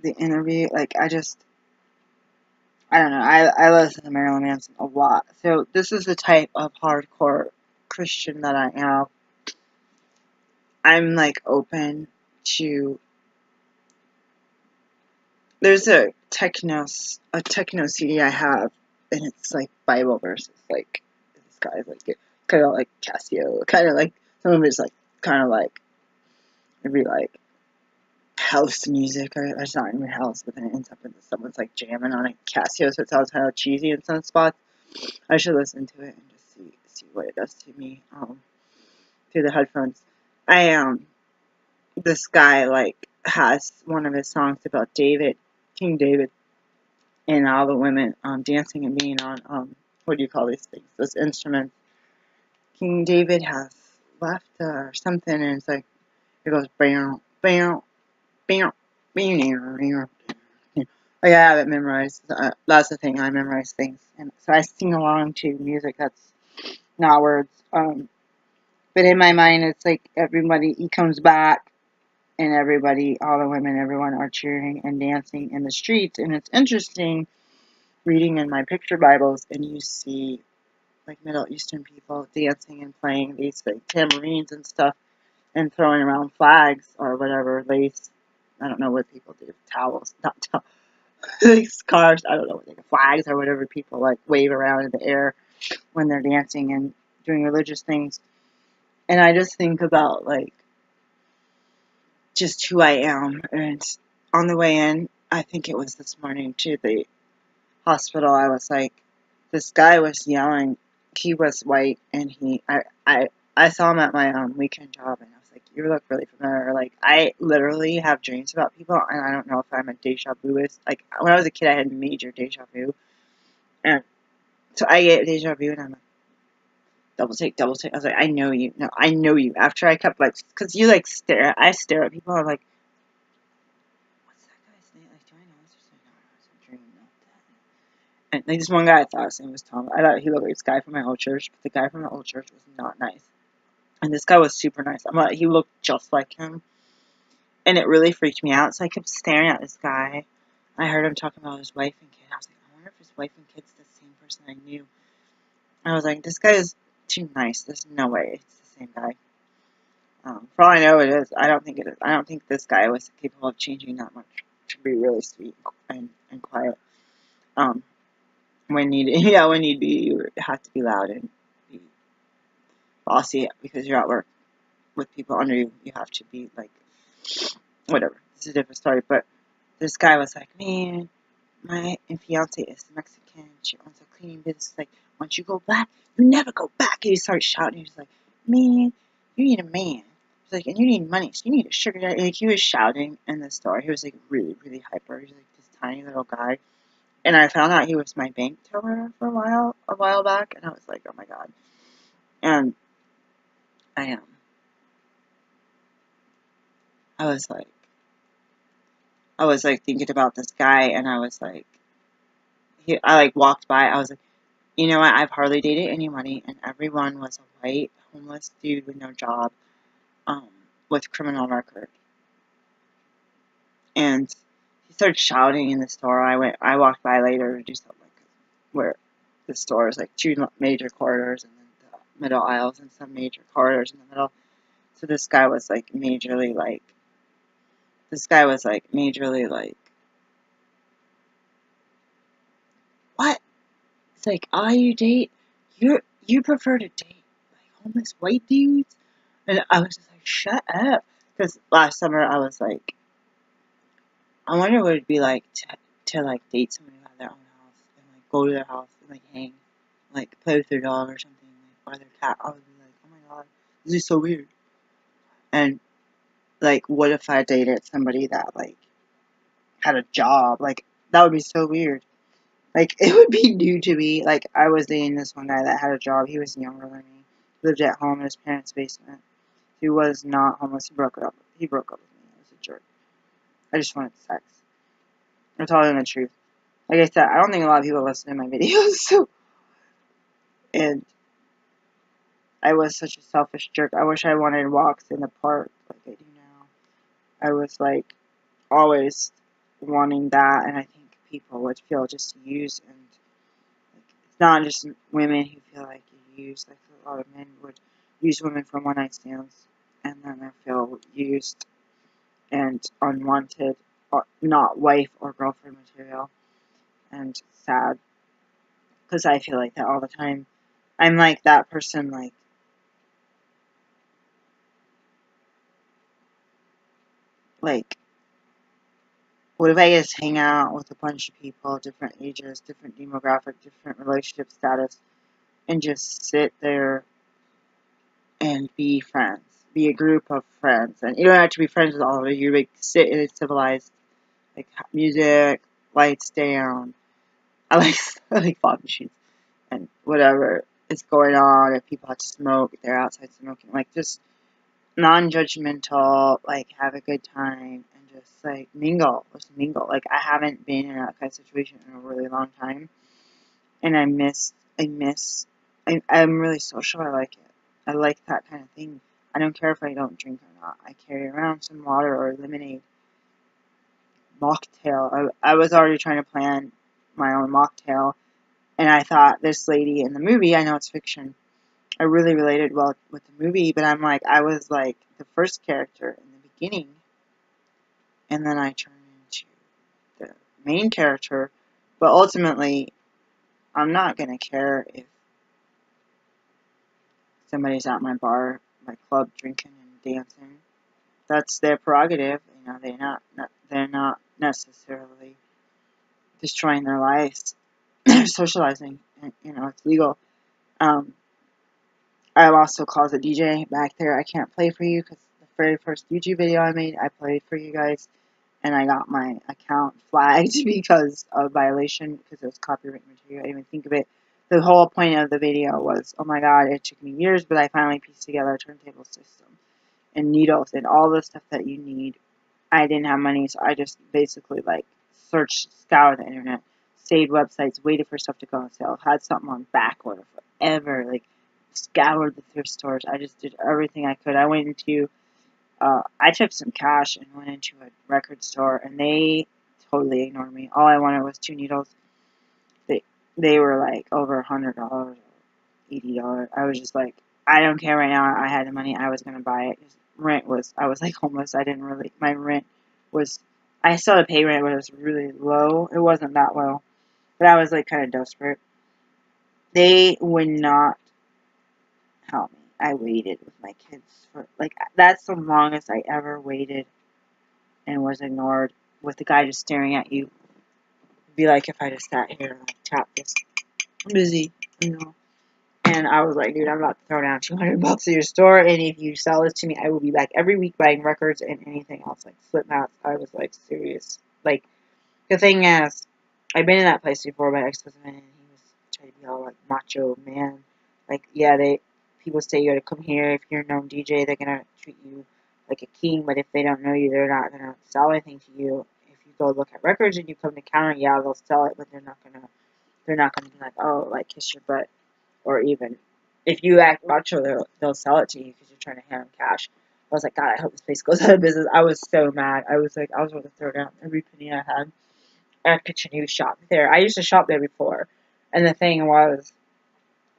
the interview, like, I don't know. I listen to Marilyn Manson a lot. So this is the type of hardcore Christian that I am. I'm like open to. There's a techno CD I have, and it's like Bible verses. Like, this guy's like kind of like Casio, kind of like some of it's like kind of like maybe like house music, or it's not in your house, but then it ends up in someone's like jamming on a Casio, so it sounds kind of cheesy in some spots. I should listen to it and just see what it does to me through the headphones. This guy like has one of his songs about King David, and all the women dancing and being on what do you call these things? Those instruments. King David has left or something, and it's like it goes bam, bam, bam, bam. Like I have it memorized. That's the thing. I memorize things, and so I sing along to music that's not words. But in my mind, it's like everybody. He comes back, and everybody, all the women, everyone are cheering and dancing in the streets, and it's interesting reading in my picture Bibles, and you see like Middle Eastern people dancing and playing these like tambourines and stuff, and throwing around flags or whatever lace. I don't know what people do. Towels, not towels. Like scarves, I don't know, like flags or whatever people like wave around in the air when they're dancing and doing religious things. And I just think about like just who I am. And on the way in, I think it was this morning to the hospital, I was like, this guy was yelling. He was white, and I saw him at my weekend job, and I was like, you look really familiar. Like, I literally have dreams about people, and I don't know if I'm a deja vuist. Like, when I was a kid, I had major deja vu, and so I get deja vu, and I'm like, double take, double take. I was like, I know you. No, I know you. After I kept like, cause you like I stare at people. I'm like, what's that guy's name? Like, do I know this? Or no, it's a dream. No. And like this one guy, I thought his name was Tom. I thought he looked like this guy from my old church, but the guy from my old church was not nice. And this guy was super nice. I'm like, he looked just like him, and it really freaked me out. So I kept staring at this guy. I heard him talking about his wife and kid. I was like, I wonder if his wife and kid's the same person I knew. I was like, this guy is too nice. There's no way it's the same guy. For all I know, it is. I don't think it is. I don't think this guy was capable of changing that much to be really sweet and quiet. Um, when need, yeah, when need be, you have to be loud and be bossy because you're at work with people under you. You have to be like, whatever. It's a different story. But this guy was like, man, my fiance is Mexican. She owns a cleaning business. Like, once you go back, you never go back. And he started shouting. He was like, man, you need a man. He's like, and you need money. So you need a sugar daddy. Like, he was shouting in the store. He was like really, really hyper. He was like this tiny little guy. And I found out he was my bank teller for a while back. And I was like, oh my God. And I am. I was like, thinking about this guy, and I was like, I like walked by. I was like, you know what? I've hardly dated anybody, and everyone was a white homeless dude with no job, um, with criminal record. And he started shouting in the store. I walked by later to do something where the store is like two major corridors and then the middle aisles and some major corridors in the middle. So this guy was like majorly like. What? It's like, oh, you date, you prefer to date like homeless white dudes? And I was just like, shut up. Because last summer I was like, I wonder what it'd be like to like date someone who had their own house and like go to their house and like hang, like play with their dog or something, like or their cat. I would be like, oh my God, this is so weird. And like, what if I dated somebody that like had a job? Like, that would be so weird. Like, it would be new to me. Like, I was dating this one guy that had a job. He was younger than me. Lived at home in his parents' basement. He was not homeless. He broke up. He broke up with me. I was a jerk. I just wanted sex. I'm telling the truth. Like I said, I don't think a lot of people listen to my videos. So, and I was such a selfish jerk. I wish I wanted walks in the park like I do now. I was like always wanting that, and I think people would feel just used, and like, it's not just women who feel like used. Like a lot of men would use women for one night stands, and then they feel used and unwanted, not wife or girlfriend material, and sad because I feel like that all the time. I'm like that person, like what if I just hang out with a bunch of people, different ages, different demographic, different relationship status, and just sit there and be friends, be a group of friends, and you don't have to be friends with all of it. You like sit in a civilized, like music, lights down. I like I like fog machines and whatever. is going on. If people have to smoke, they're outside smoking. Like, just non-judgmental, like, have a good time, and just, like, mingle. Just mingle. Like, I haven't been in that kind of situation in a really long time. And I'm really social. I like it. I like that kind of thing. I don't care if I don't drink or not. I carry around some water or lemonade, mocktail. I was already trying to plan my own mocktail, and I thought this lady in the movie, I know it's fiction, I really related well with the movie, but I'm like, I was like the first character in the beginning, and then I turned into the main character, but ultimately, I'm not gonna care if somebody's at my bar, my club, drinking and dancing. That's their prerogative. You know, they're not necessarily destroying their lives. They're socializing, and you know it's legal. Um, I also called the DJ back there. I can't play for you because the very first YouTube video I made, I played for you guys, and I got my account flagged because of violation because it was copyright material. I didn't even think of it. The whole point of the video was, oh my god, it took me years, but I finally pieced together a turntable system and needles and all the stuff that you need. I didn't have money, so I just basically like searched, scoured the internet, saved websites, waited for stuff to go on sale, had something on back order forever, like scoured the thrift stores. I just did everything I could. I went into, I took some cash and went into a record store, and they totally ignored me. All I wanted was two needles. They they were like over $100, $80. I was just like, I don't care right now. I had the money. I was gonna buy it. Rent was, I was like homeless. I didn't really, my rent was, I still had to pay rent, but it was really low. It wasn't that low, but I was like kind of desperate. They would not help me. I waited with my kids for like, that's the longest I ever waited and was ignored with the guy just staring at you. It'd be like if I just sat here and like tapped this. I'm busy, you know. And I was like, dude, I'm about to throw down $200 at your store, and if you sell this to me, I will be back every week buying records and anything else, like slip mats. I was like, serious. Like, the thing is, I've been in that place before, my ex-husband, and he was trying to be all like macho man. Like, yeah, people say you gotta come here. If you're a known DJ, they're gonna treat you like a king, but if they don't know you, they're not gonna sell anything to you. If you go look at records and you come to counter, yeah, they'll sell it, but they're not gonna be like, oh, like kiss your butt. Or even if you act macho, they'll sell it to you because you're trying to hand them cash. I was like, God, I hope this place goes out of business. I was so mad. I was like, I was going to throw down every penny I had. I continue to shop there. I used to shop there before, and the thing was,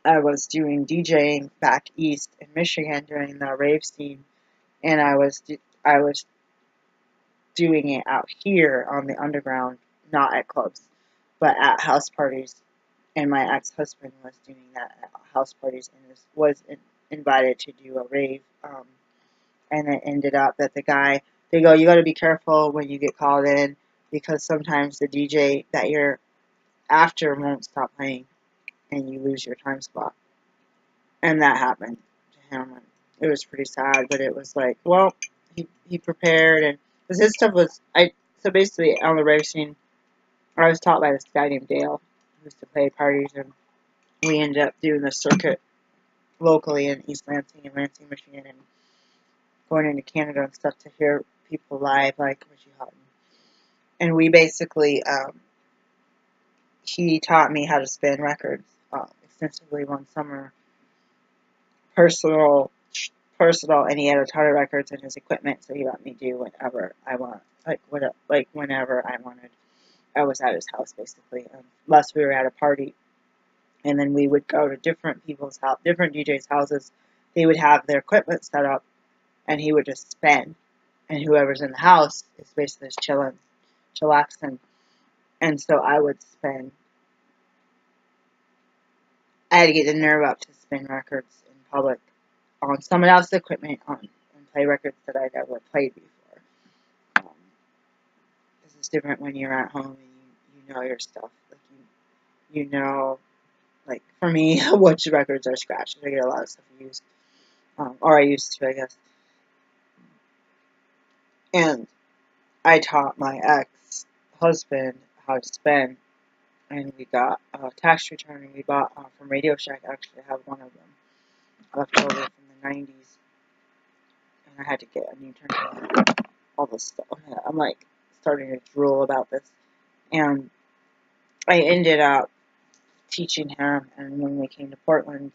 I was doing DJing back east in Michigan during the rave scene, and I was doing it out here on the underground, not at clubs, but at house parties. And my ex-husband was doing that at house parties and was invited to do a rave. And it ended up that they go, you got to be careful when you get called in because sometimes the DJ that you're after won't stop playing and you lose your time spot. And that happened to him. And it was pretty sad, but it was like, well, he prepared and because his stuff was so basically on the rave scene. I was taught by this guy named Dale who used to play parties, and we ended up doing the circuit locally in East Lansing and Lansing, Michigan, and going into Canada and stuff to hear people live like Richie Houghton. And we basically, he taught me how to spin records extensively one summer, personal, and he had a ton of records in his equipment, so he let me do whatever I want, like whenever I wanted. I was at his house basically, unless we were at a party. And then we would go to different people's house, different DJs' houses. They would have their equipment set up, and he would just spin. And whoever's in the house is basically just chilling, chillaxing. And so I would spin. I had to get the nerve up to spin records in public on someone else's equipment and play records that I'd never played before. This is different when you're at home and you know your stuff. Like you know, like for me, which records are scratched. I get a lot of stuff used. Or I used to, I guess. And I taught my ex-husband how to spin, and we got a tax return, and we bought from Radio Shack. Actually, I have one of them left over from the 90s, and I had to get a new turntable. All this stuff. I'm like starting to drool about this, and I ended up teaching him. And when we came to Portland,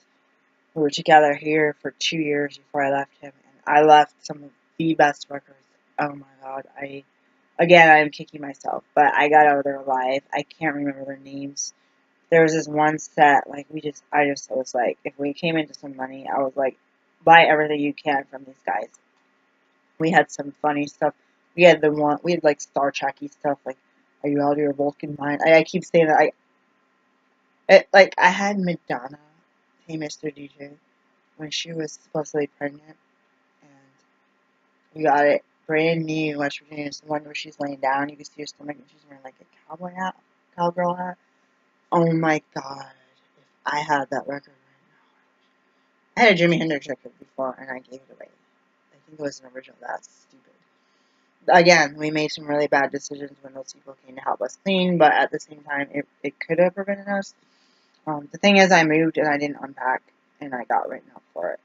we were together here for 2 years before I left him, and I left some of the best records. Oh my God, I'm kicking myself, but I got out of there alive. I can't remember their names. There was this one set, like I just was like, if we came into some money, I was like, buy everything you can from these guys. We had some funny stuff. We had like Star Trekky stuff, like, are you out of your Vulcan mind? I keep saying that. I had Madonna, Hey Mr. DJ, when she was supposedly pregnant, and we got it brand new in West Virginia. It's the one where she's laying down, you can see her stomach, and she's wearing like a cowgirl hat. Oh my God, if I had that record right now. I had a Jimi Hendrix record before, and I gave it away. I think it was an original. That's stupid. Again, we made some really bad decisions when those people came to help us clean, but at the same time, it could have prevented us. The thing is, I moved and I didn't unpack, and I got written up for it.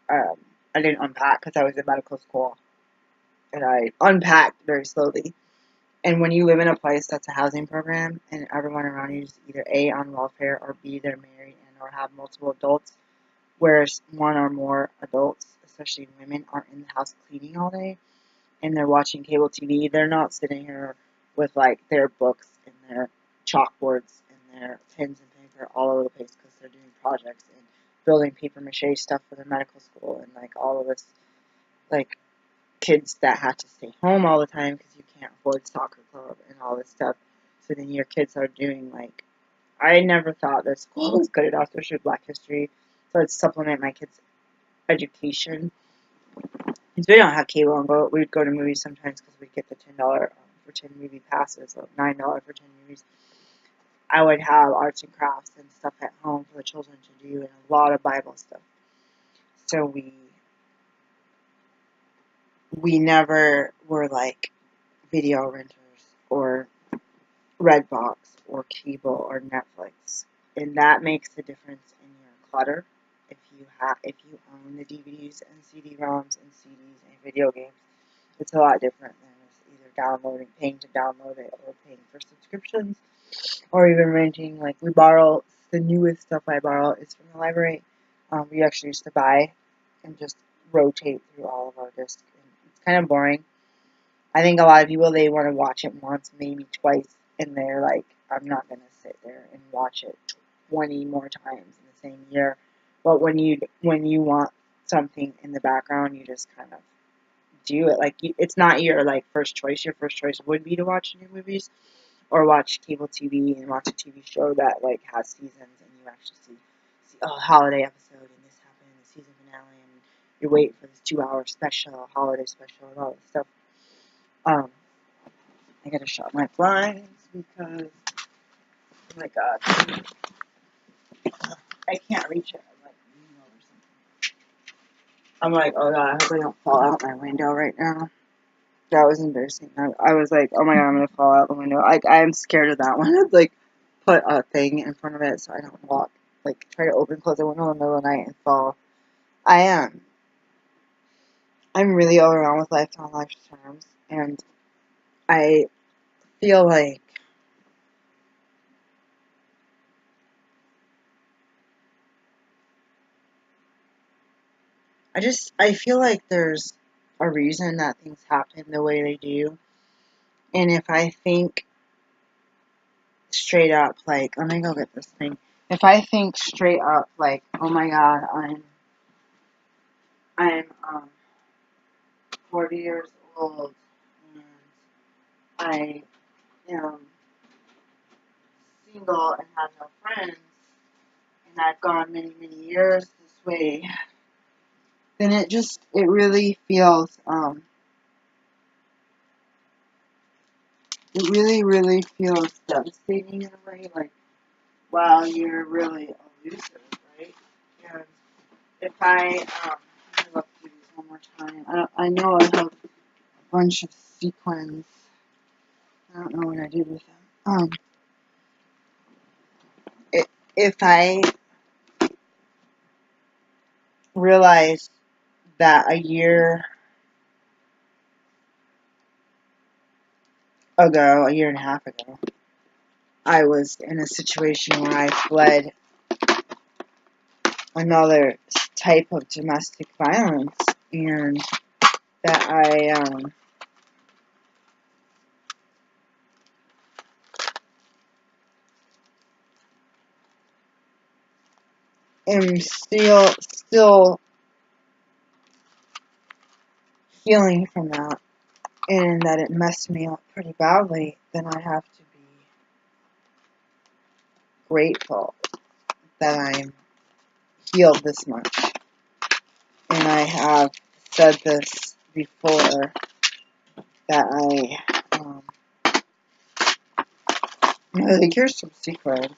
I didn't unpack because I was in medical school, and I unpacked very slowly. And when you live in a place that's a housing program, and everyone around you is either A, on welfare, or B, they're married and or have multiple adults, whereas one or more adults, especially women, aren't in the house cleaning all day, and they're watching cable TV, they're not sitting here with like their books and their chalkboards and their pens and paper all over the place because they're doing projects and building paper mache stuff for their medical school and like all of this, like kids that have to stay home all the time because you can't afford soccer club and all this stuff. So then your kids are doing like, I never thought that school was good enough, especially Black history. So I'd supplement my kids' education. Because we don't have cable, and we'd go to movies sometimes because we'd get the $10 for 10 movie passes, or $9 for 10 movies. I would have arts and crafts and stuff at home for the children to do, and a lot of Bible stuff. So we never were like video renters or Redbox or cable or Netflix, and that makes a difference in your clutter. If you own the DVDs and CD-ROMs and CDs and video games, it's a lot different than either paying to download it, or paying for subscriptions, or even renting. Like we borrow the newest stuff I borrow is from the library. We actually used to buy and just rotate through all of our discs. And it's kind of boring. I think a lot of people, they want to watch it once, maybe twice, and they're like, I'm not gonna sit there and watch it 20 more times in the same year. But when you want something in the background, you just kind of do it. Like it's not your like first choice. Your first choice would be to watch new movies or watch cable TV and watch a TV show that like has seasons, and you actually see a holiday episode and this happened in the season finale, and you wait for this 2-hour special, holiday special, and all this stuff. I gotta shut my blinds because, oh my God, I can't reach it. I'm like, oh God, I hope I don't fall out my window right now. That was embarrassing. I was like, oh my God, I'm gonna fall out the window. I'm scared of that one. I'd like put a thing in front of it so I don't walk. Like try to close the window in the middle of the night and fall. I am. I'm really overwhelmed with life on life terms, and I feel like I feel like there's a reason that things happen the way they do. And if I think straight up, like, let me go get this thing. If I think straight up, like, oh my God, I'm 40 years old, and I am single and have no friends, and I've gone many, many years this way, then it really feels, it really, really feels devastating in a way, like, wow, you're really elusive, right? And if let me look through these one more time. I know I have a bunch of sequins. I don't know what I did with them. if I realized that a year ago, a year and a half ago, I was in a situation where I fled another type of domestic violence, and that I am still healing from that, and that it messed me up pretty badly, then I have to be grateful that I'm healed this much. And I have said this before, that like, here's some secrets.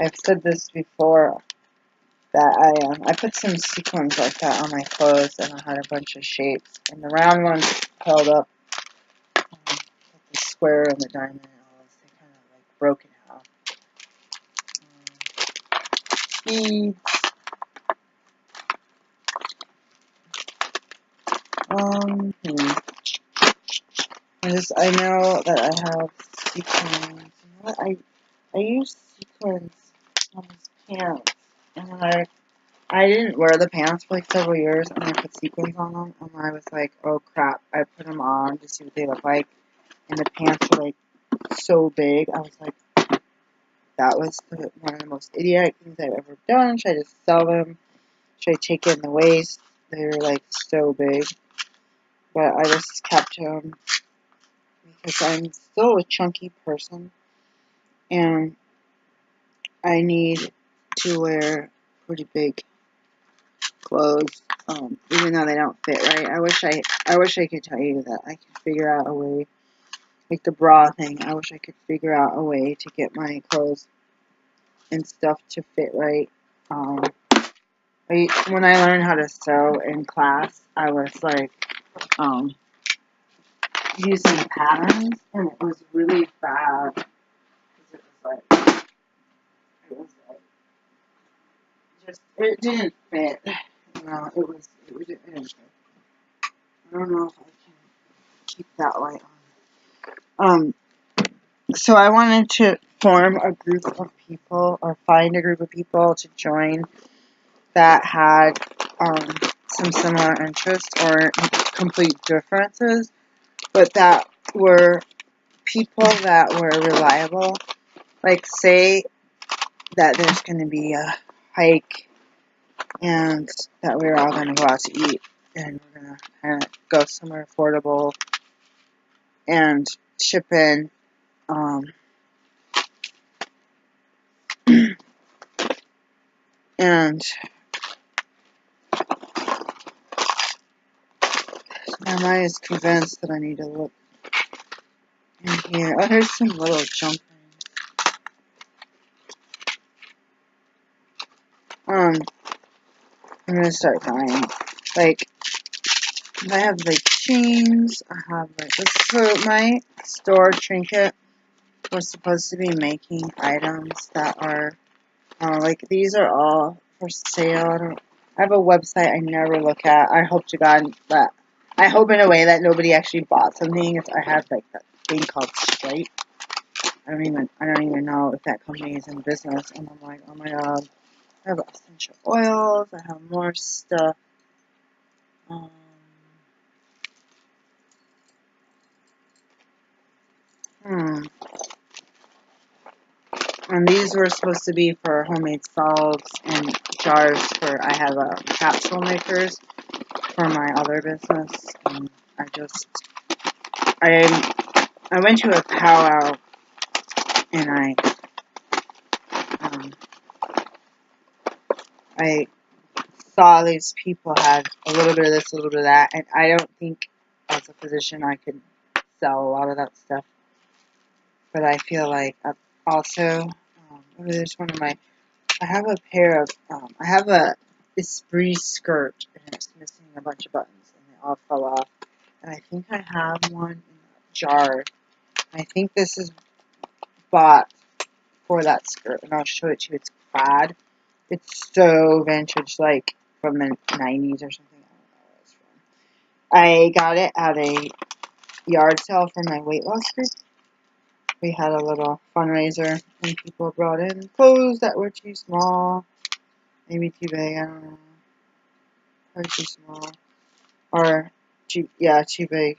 I've said this before, that I put some sequins like that on my clothes, and I had a bunch of shapes, and the round ones held up with the square and the diamond and all this. They kind of like broke in half. Beads. I know that I have sequins. You know what? I use sequins on these pants, and when I didn't wear the pants for like several years, and I put sequins on them, and I was like, oh crap, I put them on to see what they look like, and the pants were like so big. I was like, that was one of the most idiotic things I've ever done. Should I just sell them? Should I take it in the waist? They were like so big, but I just kept them because I'm still a chunky person, and I need to wear pretty big clothes, even though they don't fit right. I wish I could tell you that I could figure out a way, like the bra thing. I wish I could figure out a way to get my clothes and stuff to fit right. When I learned how to sew in class, I was like using patterns, and it was really bad because it didn't fit. No, it didn't fit. I don't know if I can keep that light on. So I wanted to form a group of people, or find a group of people to join that had some similar interests or complete differences, but that were people that were reliable. Like, say that there's going to be a hike, and that we're all going to go out to eat, and we're going to kind of go somewhere affordable and chip in. And my mind is convinced that I need to look in here. Oh, here's some little junk rings. I'm gonna start buying. Like, I have like chains. I have like this. So my store trinket was supposed to be making items that are like, these are all for sale. I have a website I never look at. I hope to God that I hope in a way that nobody actually bought something. I have like that thing called Stripe. I don't even know if that company is in business. And I'm like, oh my God. I have essential oils. I have more stuff. Um, And these were supposed to be for homemade salves and jars for, I have capsule makers for my other business. And I went to a powwow, and I saw these people had a little bit of this, a little bit of that, and I don't think as a physician I could sell a lot of that stuff. But I feel like I've also, there's one of my, I have a pair of, I have a Esprit skirt, and it's missing a bunch of buttons, and they all fell off. And I think I have one in a jar. I think this is bought for that skirt, and I'll show it to you. It's plaid. It's so vintage, like from the 90s or something. I don't know where it's from. I got it at a yard sale for my weight loss group. We had a little fundraiser, and people brought in clothes that were too small, maybe too big, I don't know, or too small, or too big.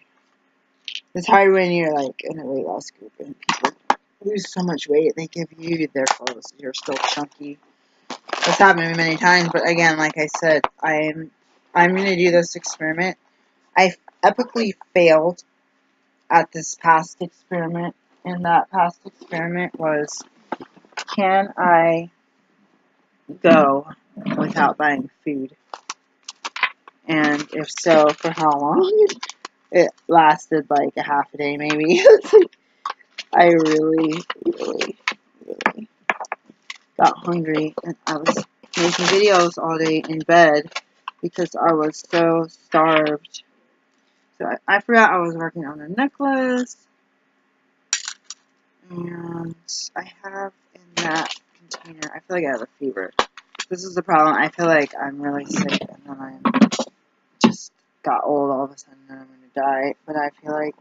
It's hard when you're like in a weight loss group and people lose so much weight, they give you their clothes. You're still chunky. That's happened to me many times, but again, like I said, I'm gonna do this experiment. I epically failed at this past experiment, and that past experiment was, can I go without buying food? And if so, for how long? It lasted like a half a day, maybe. I really, really, really got hungry, and I was making videos all day in bed because I was so starved. So I forgot I was working on a necklace, and I have in that container, I feel like I have a fever. This is the problem. I feel like I'm really sick, and then I'm just got old all of a sudden, and I'm going to die. But I feel like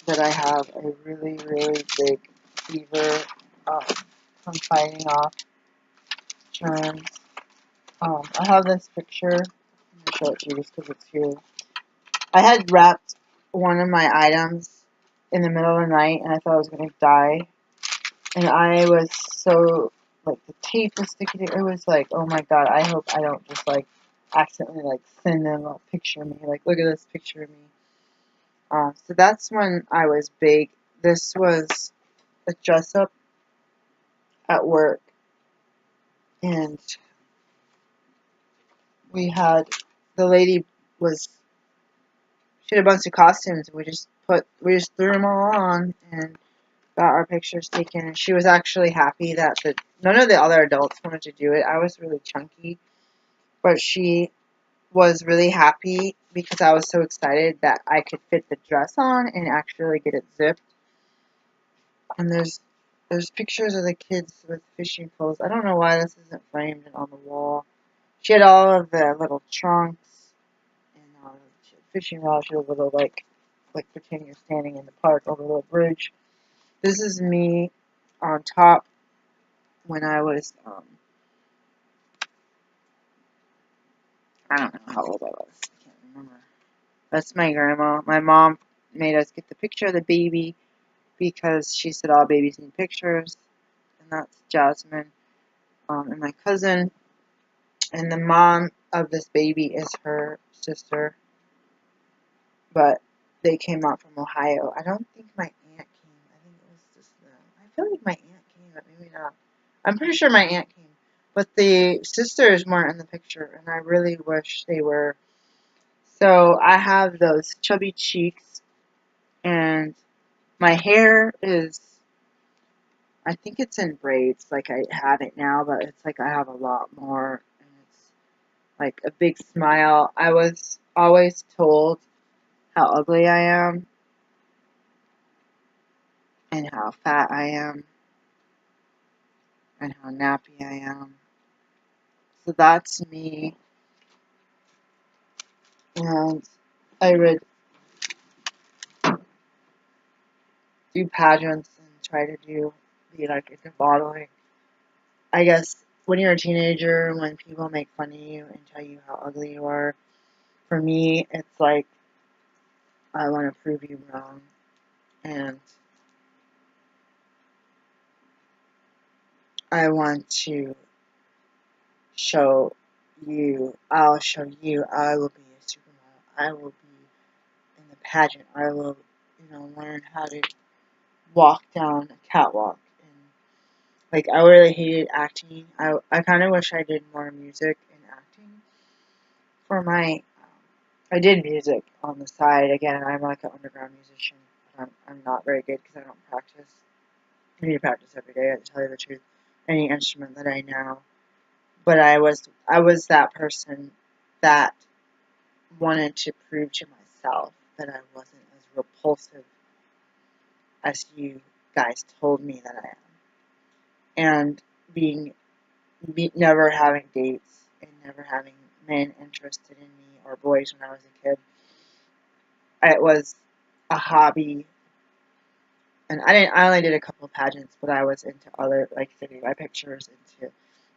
that I have a really, really big fever from fighting off germs. I have this picture. I'm going to show it to you just because it's here. I had wrapped one of my items in the middle of the night, and I thought I was going to die. And I was so, like, the tape was sticking to it. It was like, oh my god, I hope I don't just, like, accidentally, like, send them a picture of me. Like, look at this picture of me. So that's when I was big. This was a dress up at work, and we had, the lady was, she had a bunch of costumes. We just threw them all on and got our pictures taken. And she was actually happy that none of the other adults wanted to do it. I was really chunky, but she was really happy because I was so excited that I could fit the dress on and actually get it zipped. And there's pictures of the kids with fishing poles. I don't know why this isn't framed and on the wall. She had all of the little trunks, and she had fishing rods. She had a little, like pretend you're standing in the park over a little bridge. This is me on top when I was, I don't know how old I was. I can't remember. That's my grandma. My mom made us get the picture of the baby because she said all babies need pictures. And that's Jasmine, and my cousin. And the mom of this baby is her sister. But they came out from Ohio. I don't think my aunt came. I think it was just them. I feel like my aunt came, but maybe not. I'm pretty sure my aunt came. But the sisters weren't in the picture, and I really wish they were. So I have those chubby cheeks, and my hair is, I think it's in braids, like I have it now, but it's like I have a lot more, and it's like a big smile. I was always told how ugly I am, and how fat I am, and how nappy I am. So that's me, and I would do pageants and try to be like into modeling. I guess when you're a teenager, when people make fun of you and tell you how ugly you are, for me, it's like I want to prove you wrong, and I want to I'll show you, I will be a supermodel. I will be in the pageant. I will, learn how to walk down a catwalk. And, like, I really hated acting. I kind of wish I did more music and acting. I did music on the side. Again, I'm like an underground musician. I'm not very good because I don't practice. I need to practice every day, to tell you the truth. Any instrument that I know. But I was that person that wanted to prove to myself that I wasn't as repulsive as you guys told me that I am. and never having dates and never having men interested in me or boys when I was a kid. It was a hobby, and I only did a couple of pageants, but I was into other, like, sending my pictures into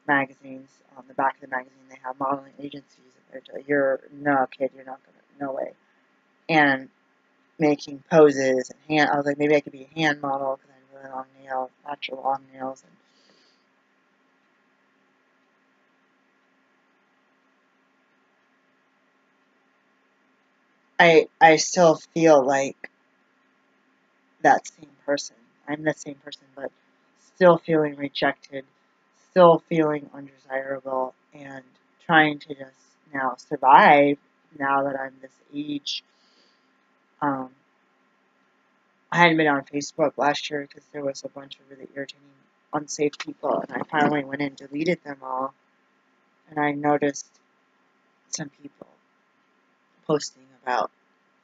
magazines. On the back of the magazine, they have modeling agencies, and they're like, "You're no kid, you're not gonna, no way." And making poses and I was like, maybe I could be a hand model because I had really long nails, natural long nails, and I still feel like that same person. I'm the same person, but still feeling rejected, still feeling undesirable, and trying to just now survive now that I'm this age. Um, I hadn't been on Facebook last year because there was a bunch of really irritating, unsafe people, and I finally went and deleted them all. And I noticed some people posting about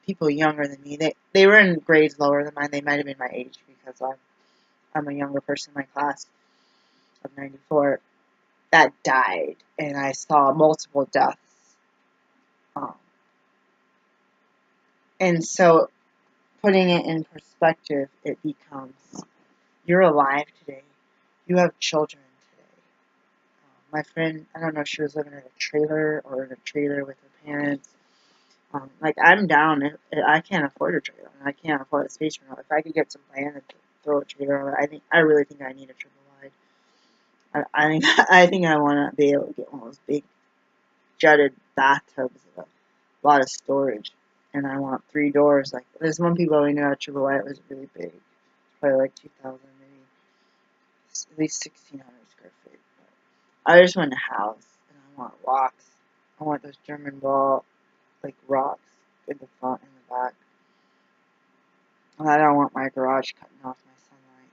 people younger than me. They were in grades lower than mine. They might have been my age because I'm a younger person in my class of 94 that died, and I saw multiple deaths. Um, and so, putting it in perspective, it becomes you're alive today. You have children today. My friend, I don't know if she was living in a trailer or in a trailer with her parents. Like, I'm down. I can't afford a trailer, and I can't afford a space rental. If I could get some land and throw a trailer on it, I really think I need a triple wide. I think I think I want to be able to get one of those big jutted bathtubs with a lot of storage, and I want 3 doors. Like, there's one people we knew at triple wide. It was really big, probably like 2,000, maybe at least 1,600 square feet. But I just want a house, and I want rocks. I want those German wall like rocks in the front and the back. And I don't want my garage cutting off my sunlight.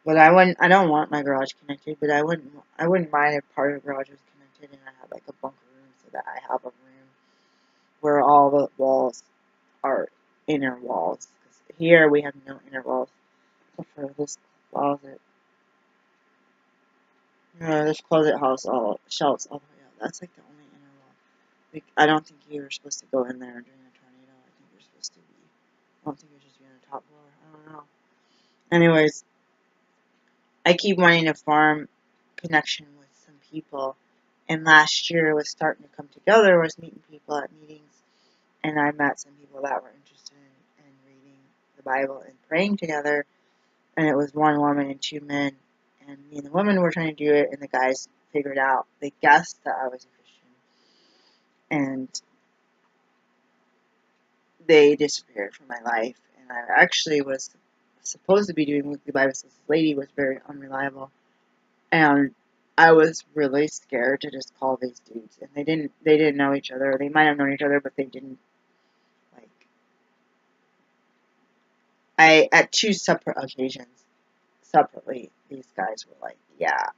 But I don't want my garage connected, but I wouldn't mind if part of the garage was connected and I had like a bunker room so that I have a room where all the walls are inner walls. 'Cause here we have no inner walls except for this closet. This closet has all shelves all the way out. That's like the only inner wall. Like, I don't think you were supposed to go in there during a tornado. I think you're supposed to be. I don't think you're supposed to be on the top floor. I don't know. Anyways, I keep wanting to form connection with some people. And last year it was starting to come together. I was meeting people at meetings, and I met some people that were interested in reading the Bible and praying together. And it was one woman and 2 men. And me and the women were trying to do it, and the guys figured out, they guessed that I was a Christian. And they disappeared from my life. And I actually was supposed to be doing weekly Bible studies. This lady was very unreliable. And I was really scared to just call these dudes, and they didn't know each other. They might have known each other, but they didn't, like, I at 2 separate occasions, separately, these guys were like, "Yeah,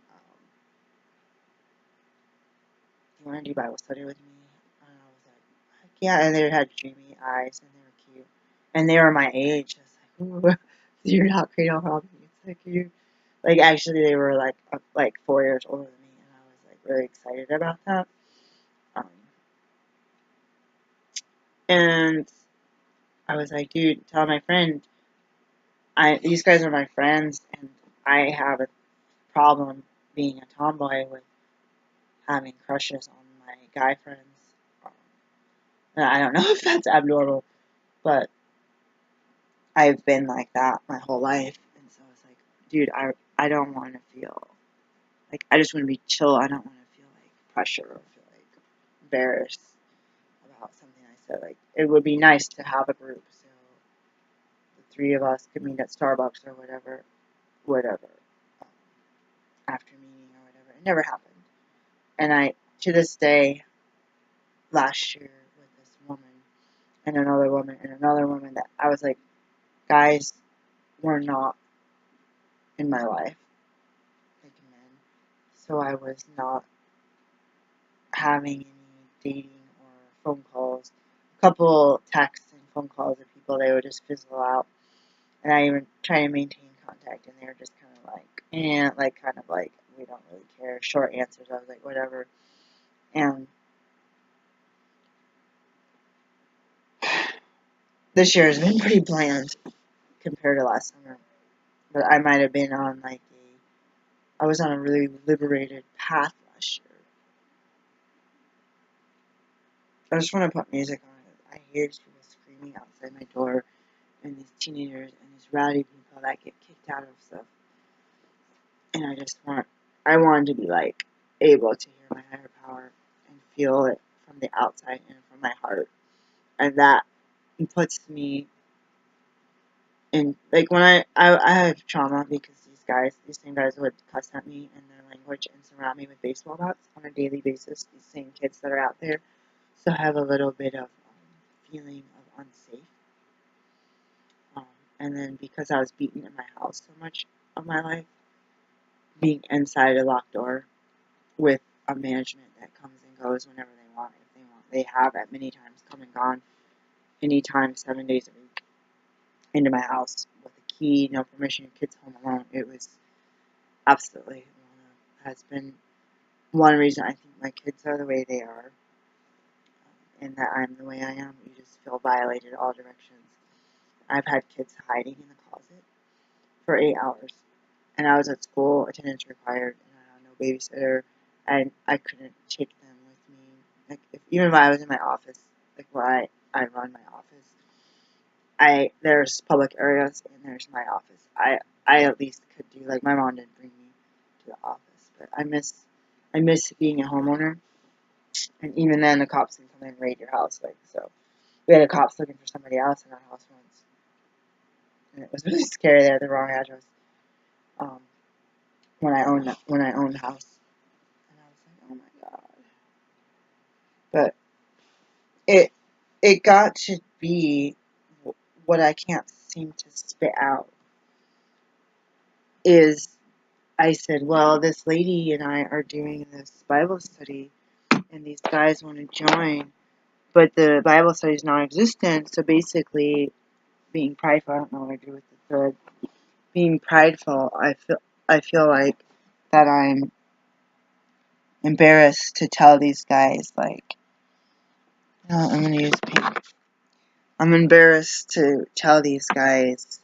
you want to do Bible study with me?" And I was like, "Heck yeah!" And they had dreamy eyes, and they were cute, and they were my age. I was like, "Ooh, you're not cradle hopping. It's like you." Like, actually, they were like 4 years older than me, and I was like really excited about that. Um, and I was like, dude, tell my friend, these guys are my friends, and I have a problem being a tomboy with having crushes on my guy friends. Um, and I don't know if that's abnormal, but I've been like that my whole life, and so I was like, dude, I don't want to feel like I just want to be chill. I don't want to feel like pressure or feel like embarrassed about something I said. Like, it would be nice to have a group, so the 3 of us could meet at Starbucks or whatever, um, after meeting or whatever. It never happened. And to this day, last year with this woman and another woman, that I was like, guys were not in my life, like men. So I was not having any dating or phone calls. A couple texts and phone calls of people, they would just fizzle out. And I even try to maintain contact contact, and they were just kind of like, like kind of like, we don't really care. Short answers. I was like, whatever. And this year has been pretty bland compared to last summer. But I might have been on like I was on a really liberated path last year. I just want to put music on it. I hear people screaming outside my door, and these teenagers and these rowdy people that get kicked out of stuff. And I wanted to be like able to hear my higher power and feel it from the outside and from my heart. And that puts me in, like when I have trauma because these same guys would cuss at me in their language and surround me with baseball bats on a daily basis. These same kids that are out there. So I have a little bit of feeling of unsafe. And then because I was beaten in my house so much of my life, being inside a locked door with a management that comes and goes whenever they want, if they want. They have at many times come and gone, anytime, 7 days a week, into my house with a key, no permission, kids home alone. It was absolutely, has been one reason I think my kids are the way they are, and that I'm the way I am. You just feel violated all directions. I've had kids hiding in the closet for 8 hours, and I was at school, attendance required, and I had no babysitter, and I couldn't take them with me. Like, even if I was in my office, like where I run my office, there's public areas and there's my office. I at least could do, like, my mom didn't bring me to the office, but I miss being a homeowner, and even then the cops can come in and raid your house, like, so. We had a cops looking for somebody else in our house once, and it was really scary. They had the wrong address. When I owned the house, and I was like, oh my god. But it got to be what I can't seem to spit out is I said, well, this lady and I are doing this Bible study, and these guys want to join, but the Bible study is non-existent. So basically, being prideful, I don't know what I do with the thread. Being prideful, I feel like that I'm embarrassed to tell these guys, like, no, I'm gonna use pink. I'm embarrassed to tell these guys,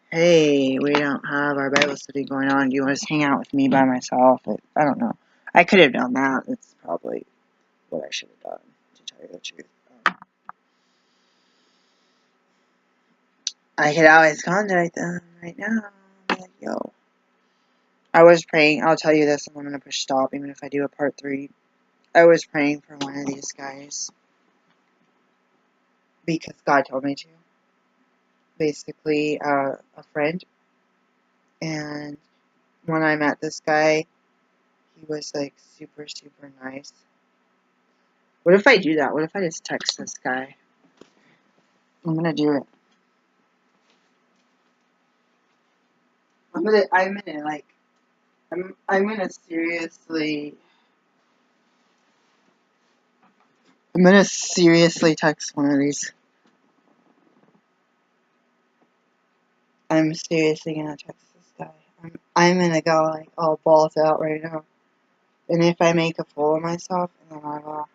hey, we don't have our Bible study going on. Do you want to just hang out with me by myself? I don't know. I could have done that. That's probably what I should have done, to tell you the truth. I could always contact them right now. Be like, yo. I was praying. I'll tell you this, and I'm going to push stop, even if I do a part 3. I was praying for one of these guys because God told me to. Basically, a friend. And when I met this guy, he was like super, super nice. What if I do that? What if I just text this guy? I'm gonna do it. I'm gonna seriously text one of these. I'm seriously gonna text this guy. I'm gonna go like all balls out right now. And if I make a fool of myself, then I will.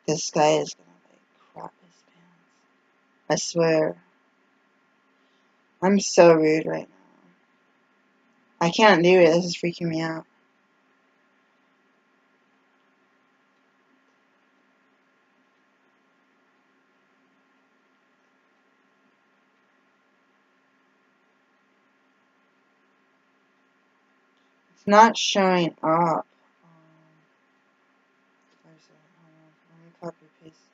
This guy is gonna like crap his pants. I swear. I'm so rude right now. I can't do it. This is freaking me out. It's not showing up. Let me copy paste.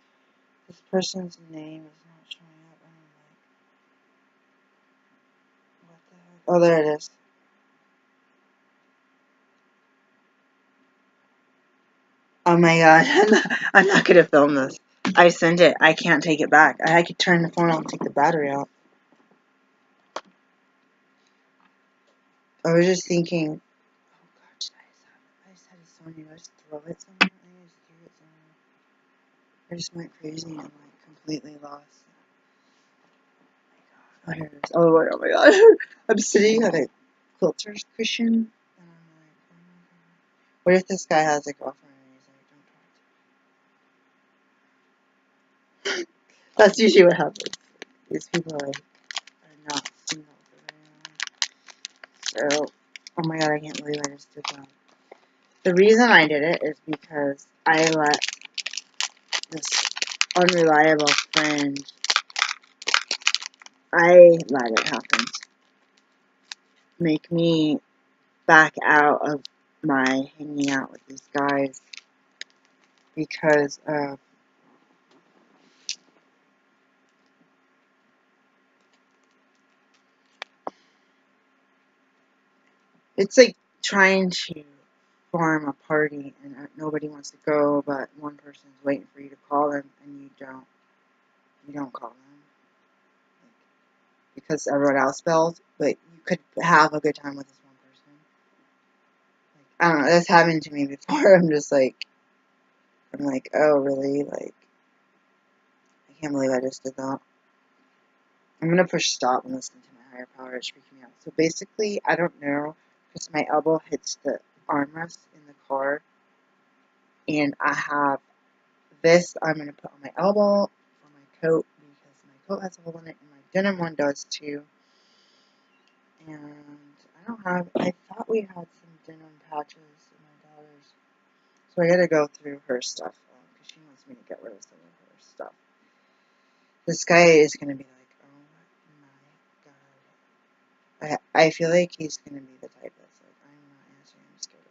This person's name is not showing up. What the heck? Oh, there it is. Oh my god, I'm not gonna film this. I sent it. I can't take it back. I could turn the phone off and take the battery out. I was just thinking, oh god, I said to Sonya, let's throw it somewhere. I just threw it somewhere. I just went crazy and like completely lost. Oh, here it is. Oh my god. I'm sitting on a quilter cushion and I'm like, oh my god. What if this guy has a girlfriend and he's like, don't talk to me? That's usually what happens. These people are not single for very long. So, oh my god, I can't believe I just did that. The reason I did it is because I let this unreliable friend, I let it happen, make me back out of my hanging out with these guys because of it's like trying to form a party and nobody wants to go, but one person's waiting for you to call them and you don't call them because everyone else bailed, but you could have a good time with this one person. Like, I don't know, that's happened to me before. I'm like, oh really? Like, I can't believe I just did that. I'm gonna push stop and listen to my higher power. It's freaking me out. So basically, I don't know because my elbow hits the armrest in the car, and I have this I'm gonna put on my elbow for my coat because my coat has a hole in it, and my denim one does too. And I don't have. I thought we had some denim patches in my daughter's, so I gotta go through her stuff because she wants me to get rid of some of her stuff. This guy is gonna be like, oh my god. I feel like he's gonna be the type that's like, I'm not answering, I'm scared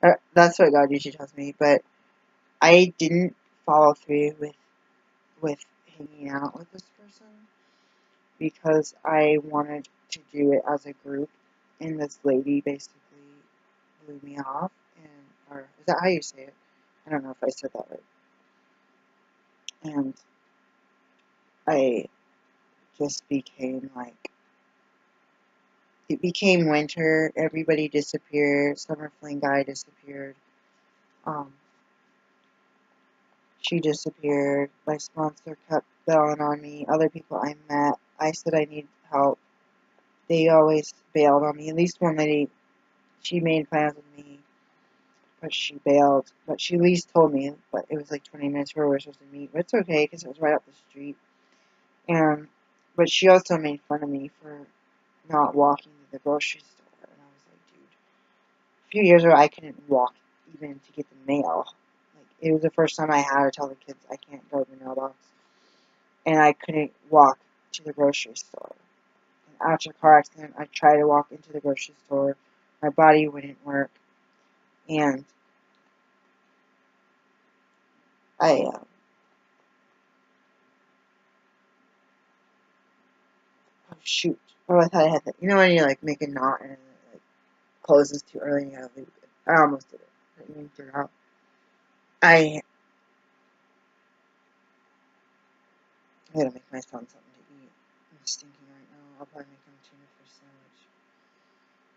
of her. That's what God usually tells me, but I didn't follow through with hanging out with this person because I wanted to do it as a group, and this lady basically blew me off, or is that how you say it? I don't know if I said that right. And I just became like, it became winter, everybody disappeared, Summer Fling guy disappeared, she disappeared, my sponsor kept bailing on me, other people I met, I said I need help, they always bailed on me, at least one lady, she made plans with me, but she bailed, but she at least told me, but it was like 20 minutes where we were supposed to meet, but it's okay, because it was right up the street, but she also made fun of me for not walking to the grocery store, and I was like, dude, a few years ago, I couldn't walk even to get the mail. Like, it was the first time I had to tell the kids I can't go to the mailbox. And I couldn't walk to the grocery store. And after a car accident, I tried to walk into the grocery store. My body wouldn't work. And I, oh shoot. Oh, I thought I had that. You know when you like make a knot and it like closes too early and you gotta leave it? I almost did it. I didn't figure it out. I gotta make my son something to eat. I'm stinking right now. I'll probably make him tuna fish sandwich.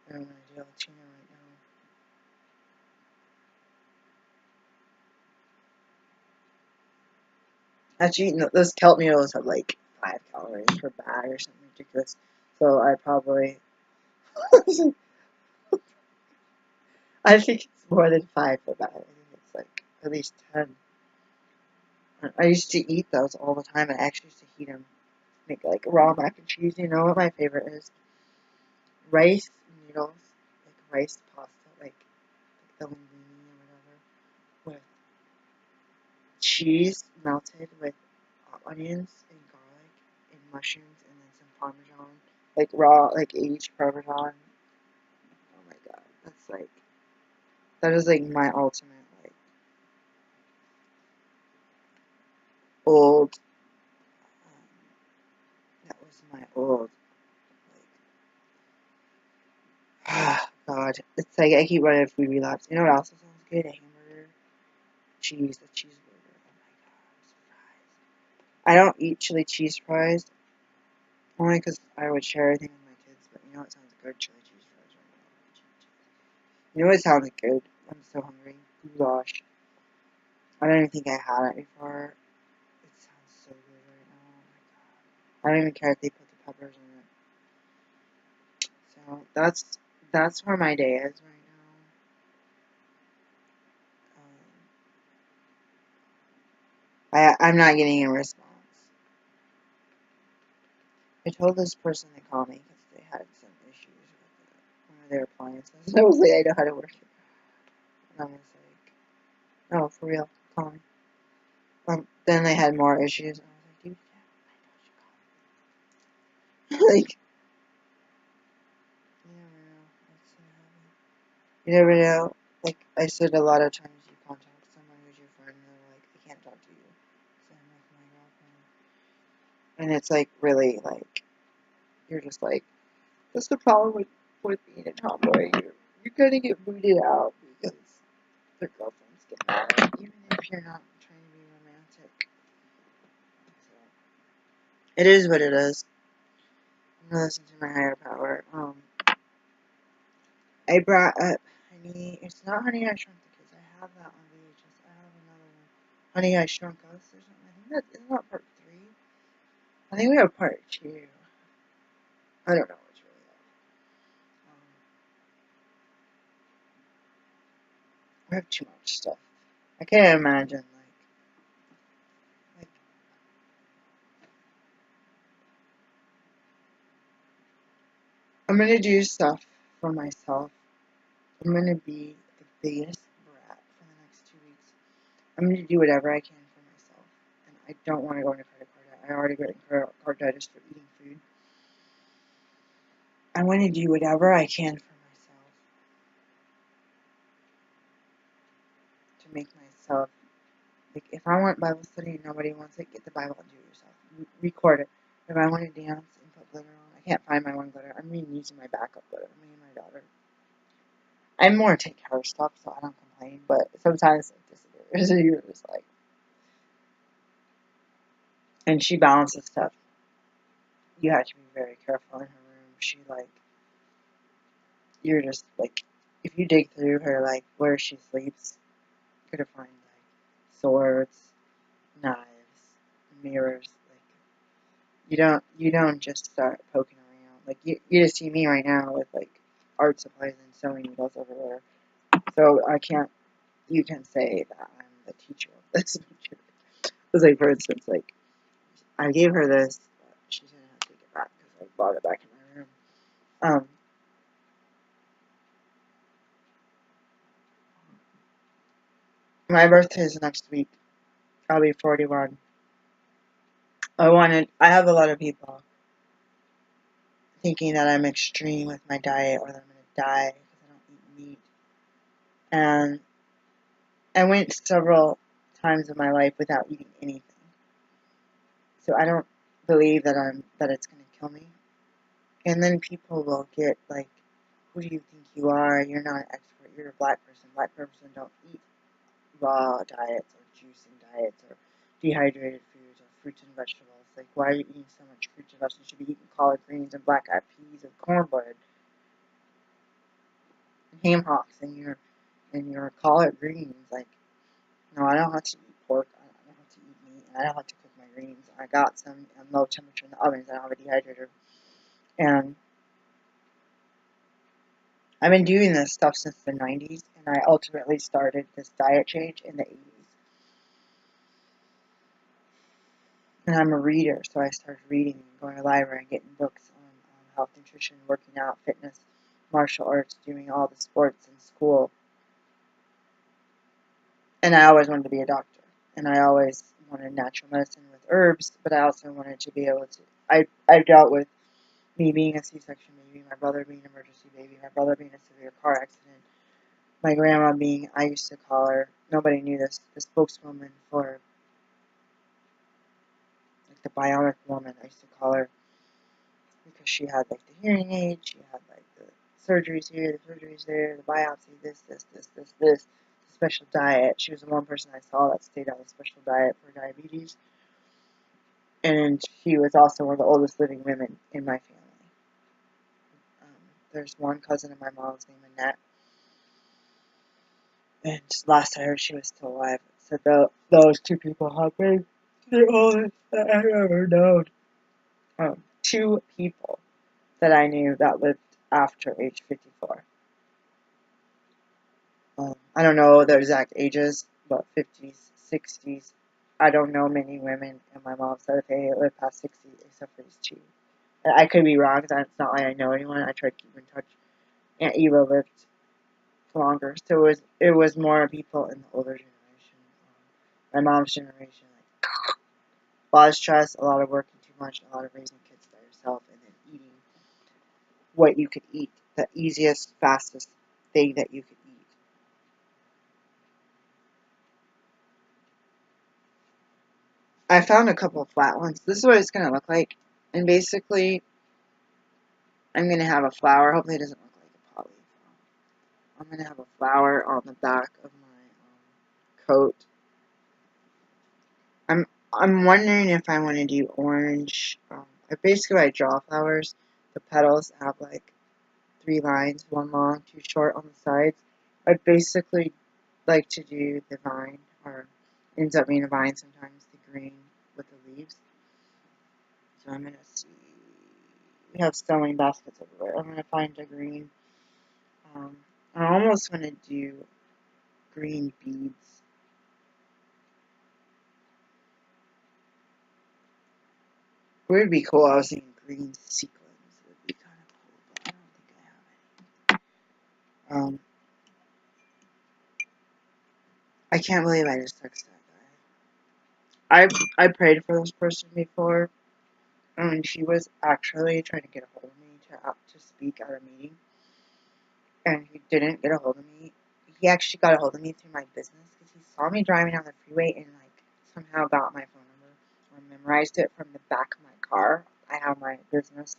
I'm gonna deal with tuna right now. Actually, no, those kelp noodles have like 5 calories per bag or something ridiculous. So I probably, I think it's more than 5 per bag. I think it's like at least 10. I used to eat those all the time. I actually used to heat them, make like raw mac and cheese. You know what my favorite is? Rice noodles, like rice pasta, like the linguine or whatever, with cheese melted with onions and garlic and mushrooms and then some parmesan, like raw, like aged parmesan. Oh my god, that is like my ultimate like old. That was my old like. God, it's like I keep running a food relapse. You know what else sounds good? A hamburger, cheese, a cheeseburger. Oh my god, I'm surprised. I don't eat chili cheese fries only because I would share everything with my kids. But you know what sounds good? Chili cheese fries You know what sounds good? I'm so hungry. Goulash. I don't even think I had it before. It sounds so good right now. Oh my god. I don't even care if they put the peppers in it. So that's where my day is right now. I'm not getting a response. I told this person to call me because they had some issues with one of their appliances. I was like, I know how to work it. And I was like, no, for real, call me. Then they had more issues. And I was like, dude, yeah, I told you call me. Like, you never know. Like I said, a lot of times you contact someone who's your friend and they're like, I can't talk to you. So I'm like, oh my god. And it's like, really, like, you're just like, that's the problem with being a tomboy. You're gonna get booted out because their girlfriends get mad, even if you're not trying to be romantic. So, it is what it is. I'm gonna listen to my higher power. I brought up Honey. It's not Honey I Shrunk the Kids. I have that on VHS. I have another one. Honey I Shrunk Us or something. I think that isn't that part 3. I think we have part 2. I don't know which really is. We have too much stuff. I can't imagine like I'm gonna do stuff for myself. I'm gonna be the biggest brat for the next 2 weeks. I'm gonna do whatever I can for myself, and I don't want to go into credit card debt. I already got in credit card debt just for eating food. I want to do whatever I can for myself to make myself like. If I want Bible study and nobody wants it, get the Bible and do it yourself. Record it. If I want to dance and put glitter on, I can't find my one glitter. I'm using my backup glitter. Me and my daughter. I'm more take care of stuff, so I don't complain. But sometimes it disappears. You're just like, and she balances stuff. You have to be very careful in her room. She like, you're just like, if you dig through her like where she sleeps, you're gonna find like swords, knives, mirrors. Like you don't just start poking around. Like you just see me right now with like art supplies and sewing needles everywhere. So I can't. You can say that I'm the teacher of this. Because like for instance, like I gave her this, but she's gonna have to take it back because I brought it back in my room. My birthday is next week. I'll be 41. I have a lot of people thinking that I'm extreme with my diet or that I'm going to die because I don't eat meat. And I went several times in my life without eating anything. So I don't believe that it's going to kill me. And then people will get like, who do you think you are? You're not an expert. You're a black person. Black person don't eat raw diets or juicing diets or dehydrated foods or fruits and vegetables. Like, why are you eating so much fruits and vegetables? You should be eating collard greens and black-eyed peas and cornbread and ham hocks and your collard greens. Like, no, I don't have to eat pork. I don't have to eat meat. And I don't have to cook my greens. I got some on low temperature in the ovens. I don't have a dehydrator. And I've been doing this stuff since the 90s, and I ultimately started this diet change in the 80s. And I'm a reader, so I started reading and going to the library and getting books on health, nutrition, working out, fitness, martial arts, doing all the sports in school. And I always wanted to be a doctor. And I always wanted natural medicine with herbs, but I also wanted to be able to. I dealt with me being a C-section baby, my brother being an emergency baby, my brother being a severe car accident, my grandma being, I used to call her, nobody knew this, the spokeswoman for like the bionic woman. I used to call her because she had like the hearing aid, she had like the surgeries here, the surgeries there, the biopsy, this, the special diet. She was the one person I saw that stayed on a special diet for diabetes. And she was also one of the oldest living women in my family. There's one cousin of my mom's named Annette, And last I heard, she was still alive. So those two people have been the oldest that I've ever known. Two people that I knew that lived after age 54. I don't know their exact ages, but 50s, 60s. I don't know many women, and my mom said if they live past 60, except for these two. I could be wrong, because it's not like I know anyone. I tried to keep in touch. Aunt Eva lived longer, so it was more people in the older generation. My mom's generation, like a lot of stress, a lot of working too much, a lot of raising kids by yourself, and then eating what you could eat, the easiest, fastest thing that you could eat. I found a couple of flat ones. This is what it's gonna look like, and basically, I'm gonna have a flower. Hopefully, it doesn't look like a poly. I'm gonna have a flower on the back of my coat. I'm wondering if I want to do orange. Basically, I draw flowers. The petals have like 3 lines, one long, two short on the sides. I basically like to do the vine, or ends up being a vine sometimes, the green with the leaves. So I'm gonna see. We have sewing baskets everywhere. I'm gonna find a green. I almost want to do green beads. It would be cool. I was thinking green sequins. It would be kind of cool, but I don't think I have any. I can't believe I just texted that guy. I prayed for this person before, and she was actually trying to get a hold of me to speak at a meeting, and he didn't get a hold of me. He actually got a hold of me through my business because he saw me driving down the freeway and like somehow got my phone number or memorized it from the back of my car. I have my business,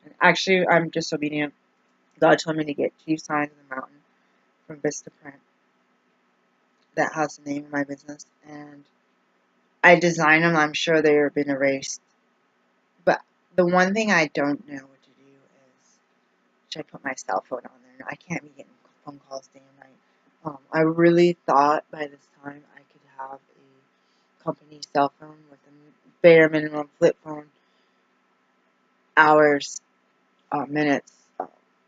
and actually I'm disobedient. God told me to get Chief Signs of the Mountain from Vistaprint that has the name of my business, and I designed them. I'm sure they've been erased. But the one thing I don't know what to do is, should I put my cell phone on there? I can't be getting phone calls day and night. I really thought by this time I could have a company cell phone with a bare minimum flip phone, hours, minutes,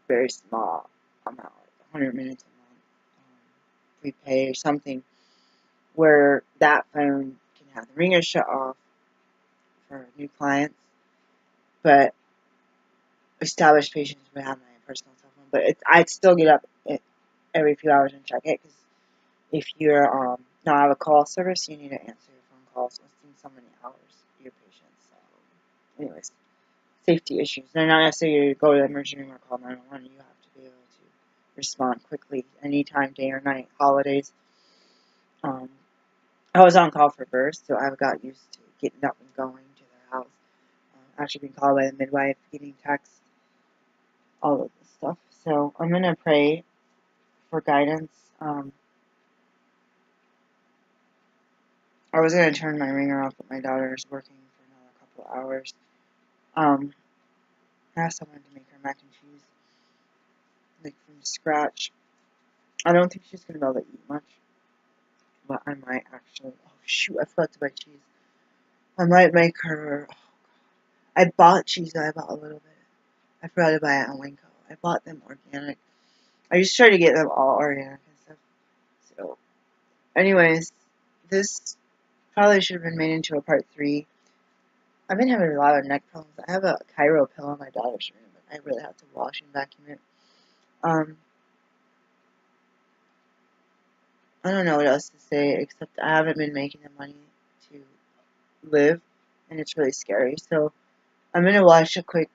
very small amount, like 100 minutes a month, prepay or something, where that phone can have the ringer shut off for new clients, but established patients would have my personal cell phone. But I'd still get up every few hours and check it, because if you're not have a call service, you need to answer your phone calls within so many hours to your patients. So, anyways, safety issues. They're not necessarily you go to the emergency room or call 911. You have to be able to respond quickly, anytime, day or night, holidays. I was on call for birth, so I got used to getting up and going to their house. Actually being called by the midwife, getting texts, all of this stuff. So I'm going to pray for guidance. I was going to turn my ringer off, but my daughter is working for another couple of hours. I asked someone to make her mac and cheese, like from scratch. I don't think she's going to be able to eat much, but I might actually. Oh shoot, I forgot to buy cheese. I might make her. I bought cheese, I bought a little bit. I forgot to buy it on Winco. I bought them organic. I just try to get them all organic and stuff. So, anyways, this probably should have been made into a part 3. I've been having a lot of neck problems. I have a Cairo pillow in my daughter's room, but I really have to wash and vacuum it. I don't know what else to say, except I haven't been making the money to live, and it's really scary. So I'm gonna watch a quick,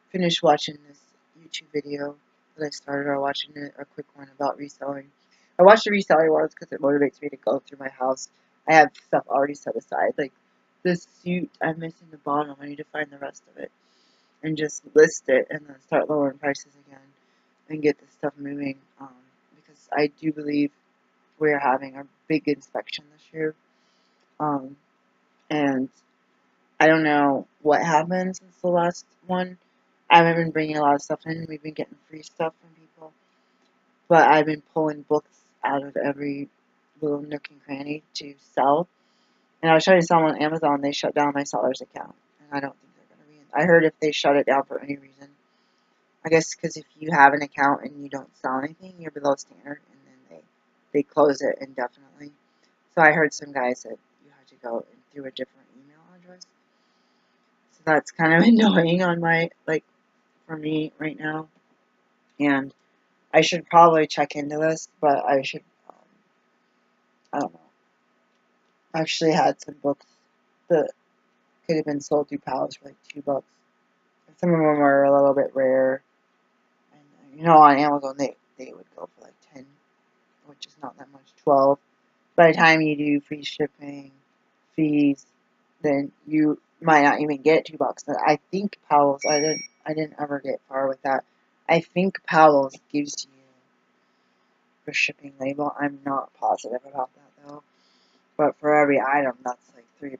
finish watching this YouTube video that I started, or watching a quick one about reselling. I watch the reselling ones because it motivates me to go through my house. I have stuff already set aside, like this suit, I'm missing the bottom. I need to find the rest of it and just list it, and then start lowering prices again and get this stuff moving. Because I do believe we're having a big inspection this year, and I don't know what happened since the last one. I haven't been bringing a lot of stuff in. We've been getting free stuff from people, but I've been pulling books out of every little nook and cranny to sell. And I was trying to sell them on Amazon. They shut down my seller's account, and I don't think they're going to be. I heard if they shut it down for any reason, I guess because if you have an account and you don't sell anything, you're below standard, and then they close it indefinitely. So I heard some guys said you have to go through a different email address. So that's kind of annoying on my for me right now. And I should probably check into this, but I should. I don't know. I actually had some books that could have been sold through Pals for like $2. Some of them are a little bit rare, and on Amazon they would go for like 10, which is not that much. 12. By the time you do free shipping, fees, then you might not even get $2. I think Powell's. I didn't ever get far with that. I think Powell's gives you a shipping label. I'm not positive about that though. But for every item, that's like $3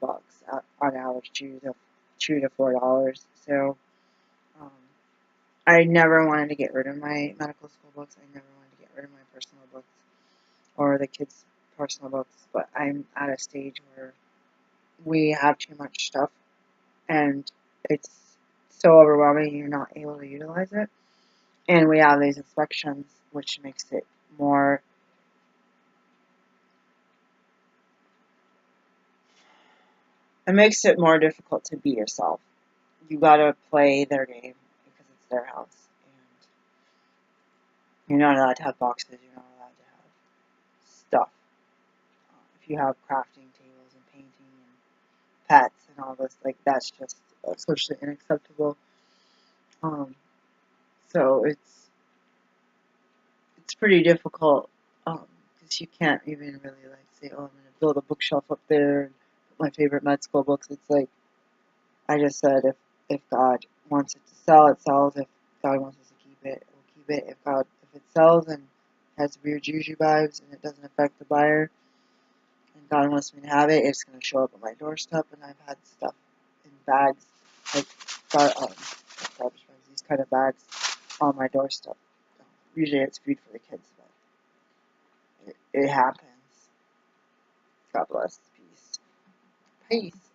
on average, $2 to $4. So um, I never wanted to get rid of my medical school books. I never wanted to get rid of my personal books or the kids' personal books. But I'm at a stage where we have too much stuff, and it's so overwhelming. You're not able to utilize it, and we have these inspections, which makes it more. It makes it more difficult to be yourself. You gotta play their game because it's their house, and you're not allowed to have boxes. You're not allowed to have stuff. If you have crafting tables and painting and pets and all this, that's just socially unacceptable. Um, so it's pretty difficult because you can't even really say, oh, I'm gonna build a bookshelf up there and put my favorite med school books. It's like I just said, if God wants it to sell, it sells. If God wants us to keep it, we'll keep it. If it sells and has weird juju vibes and it doesn't affect the buyer, and God wants me to have it, it's going to show up at my doorstep. And I've had stuff in bags, like garbage bags, these kind of bags on my doorstep. Usually it's food for the kids, but it happens. God bless. Peace. Peace.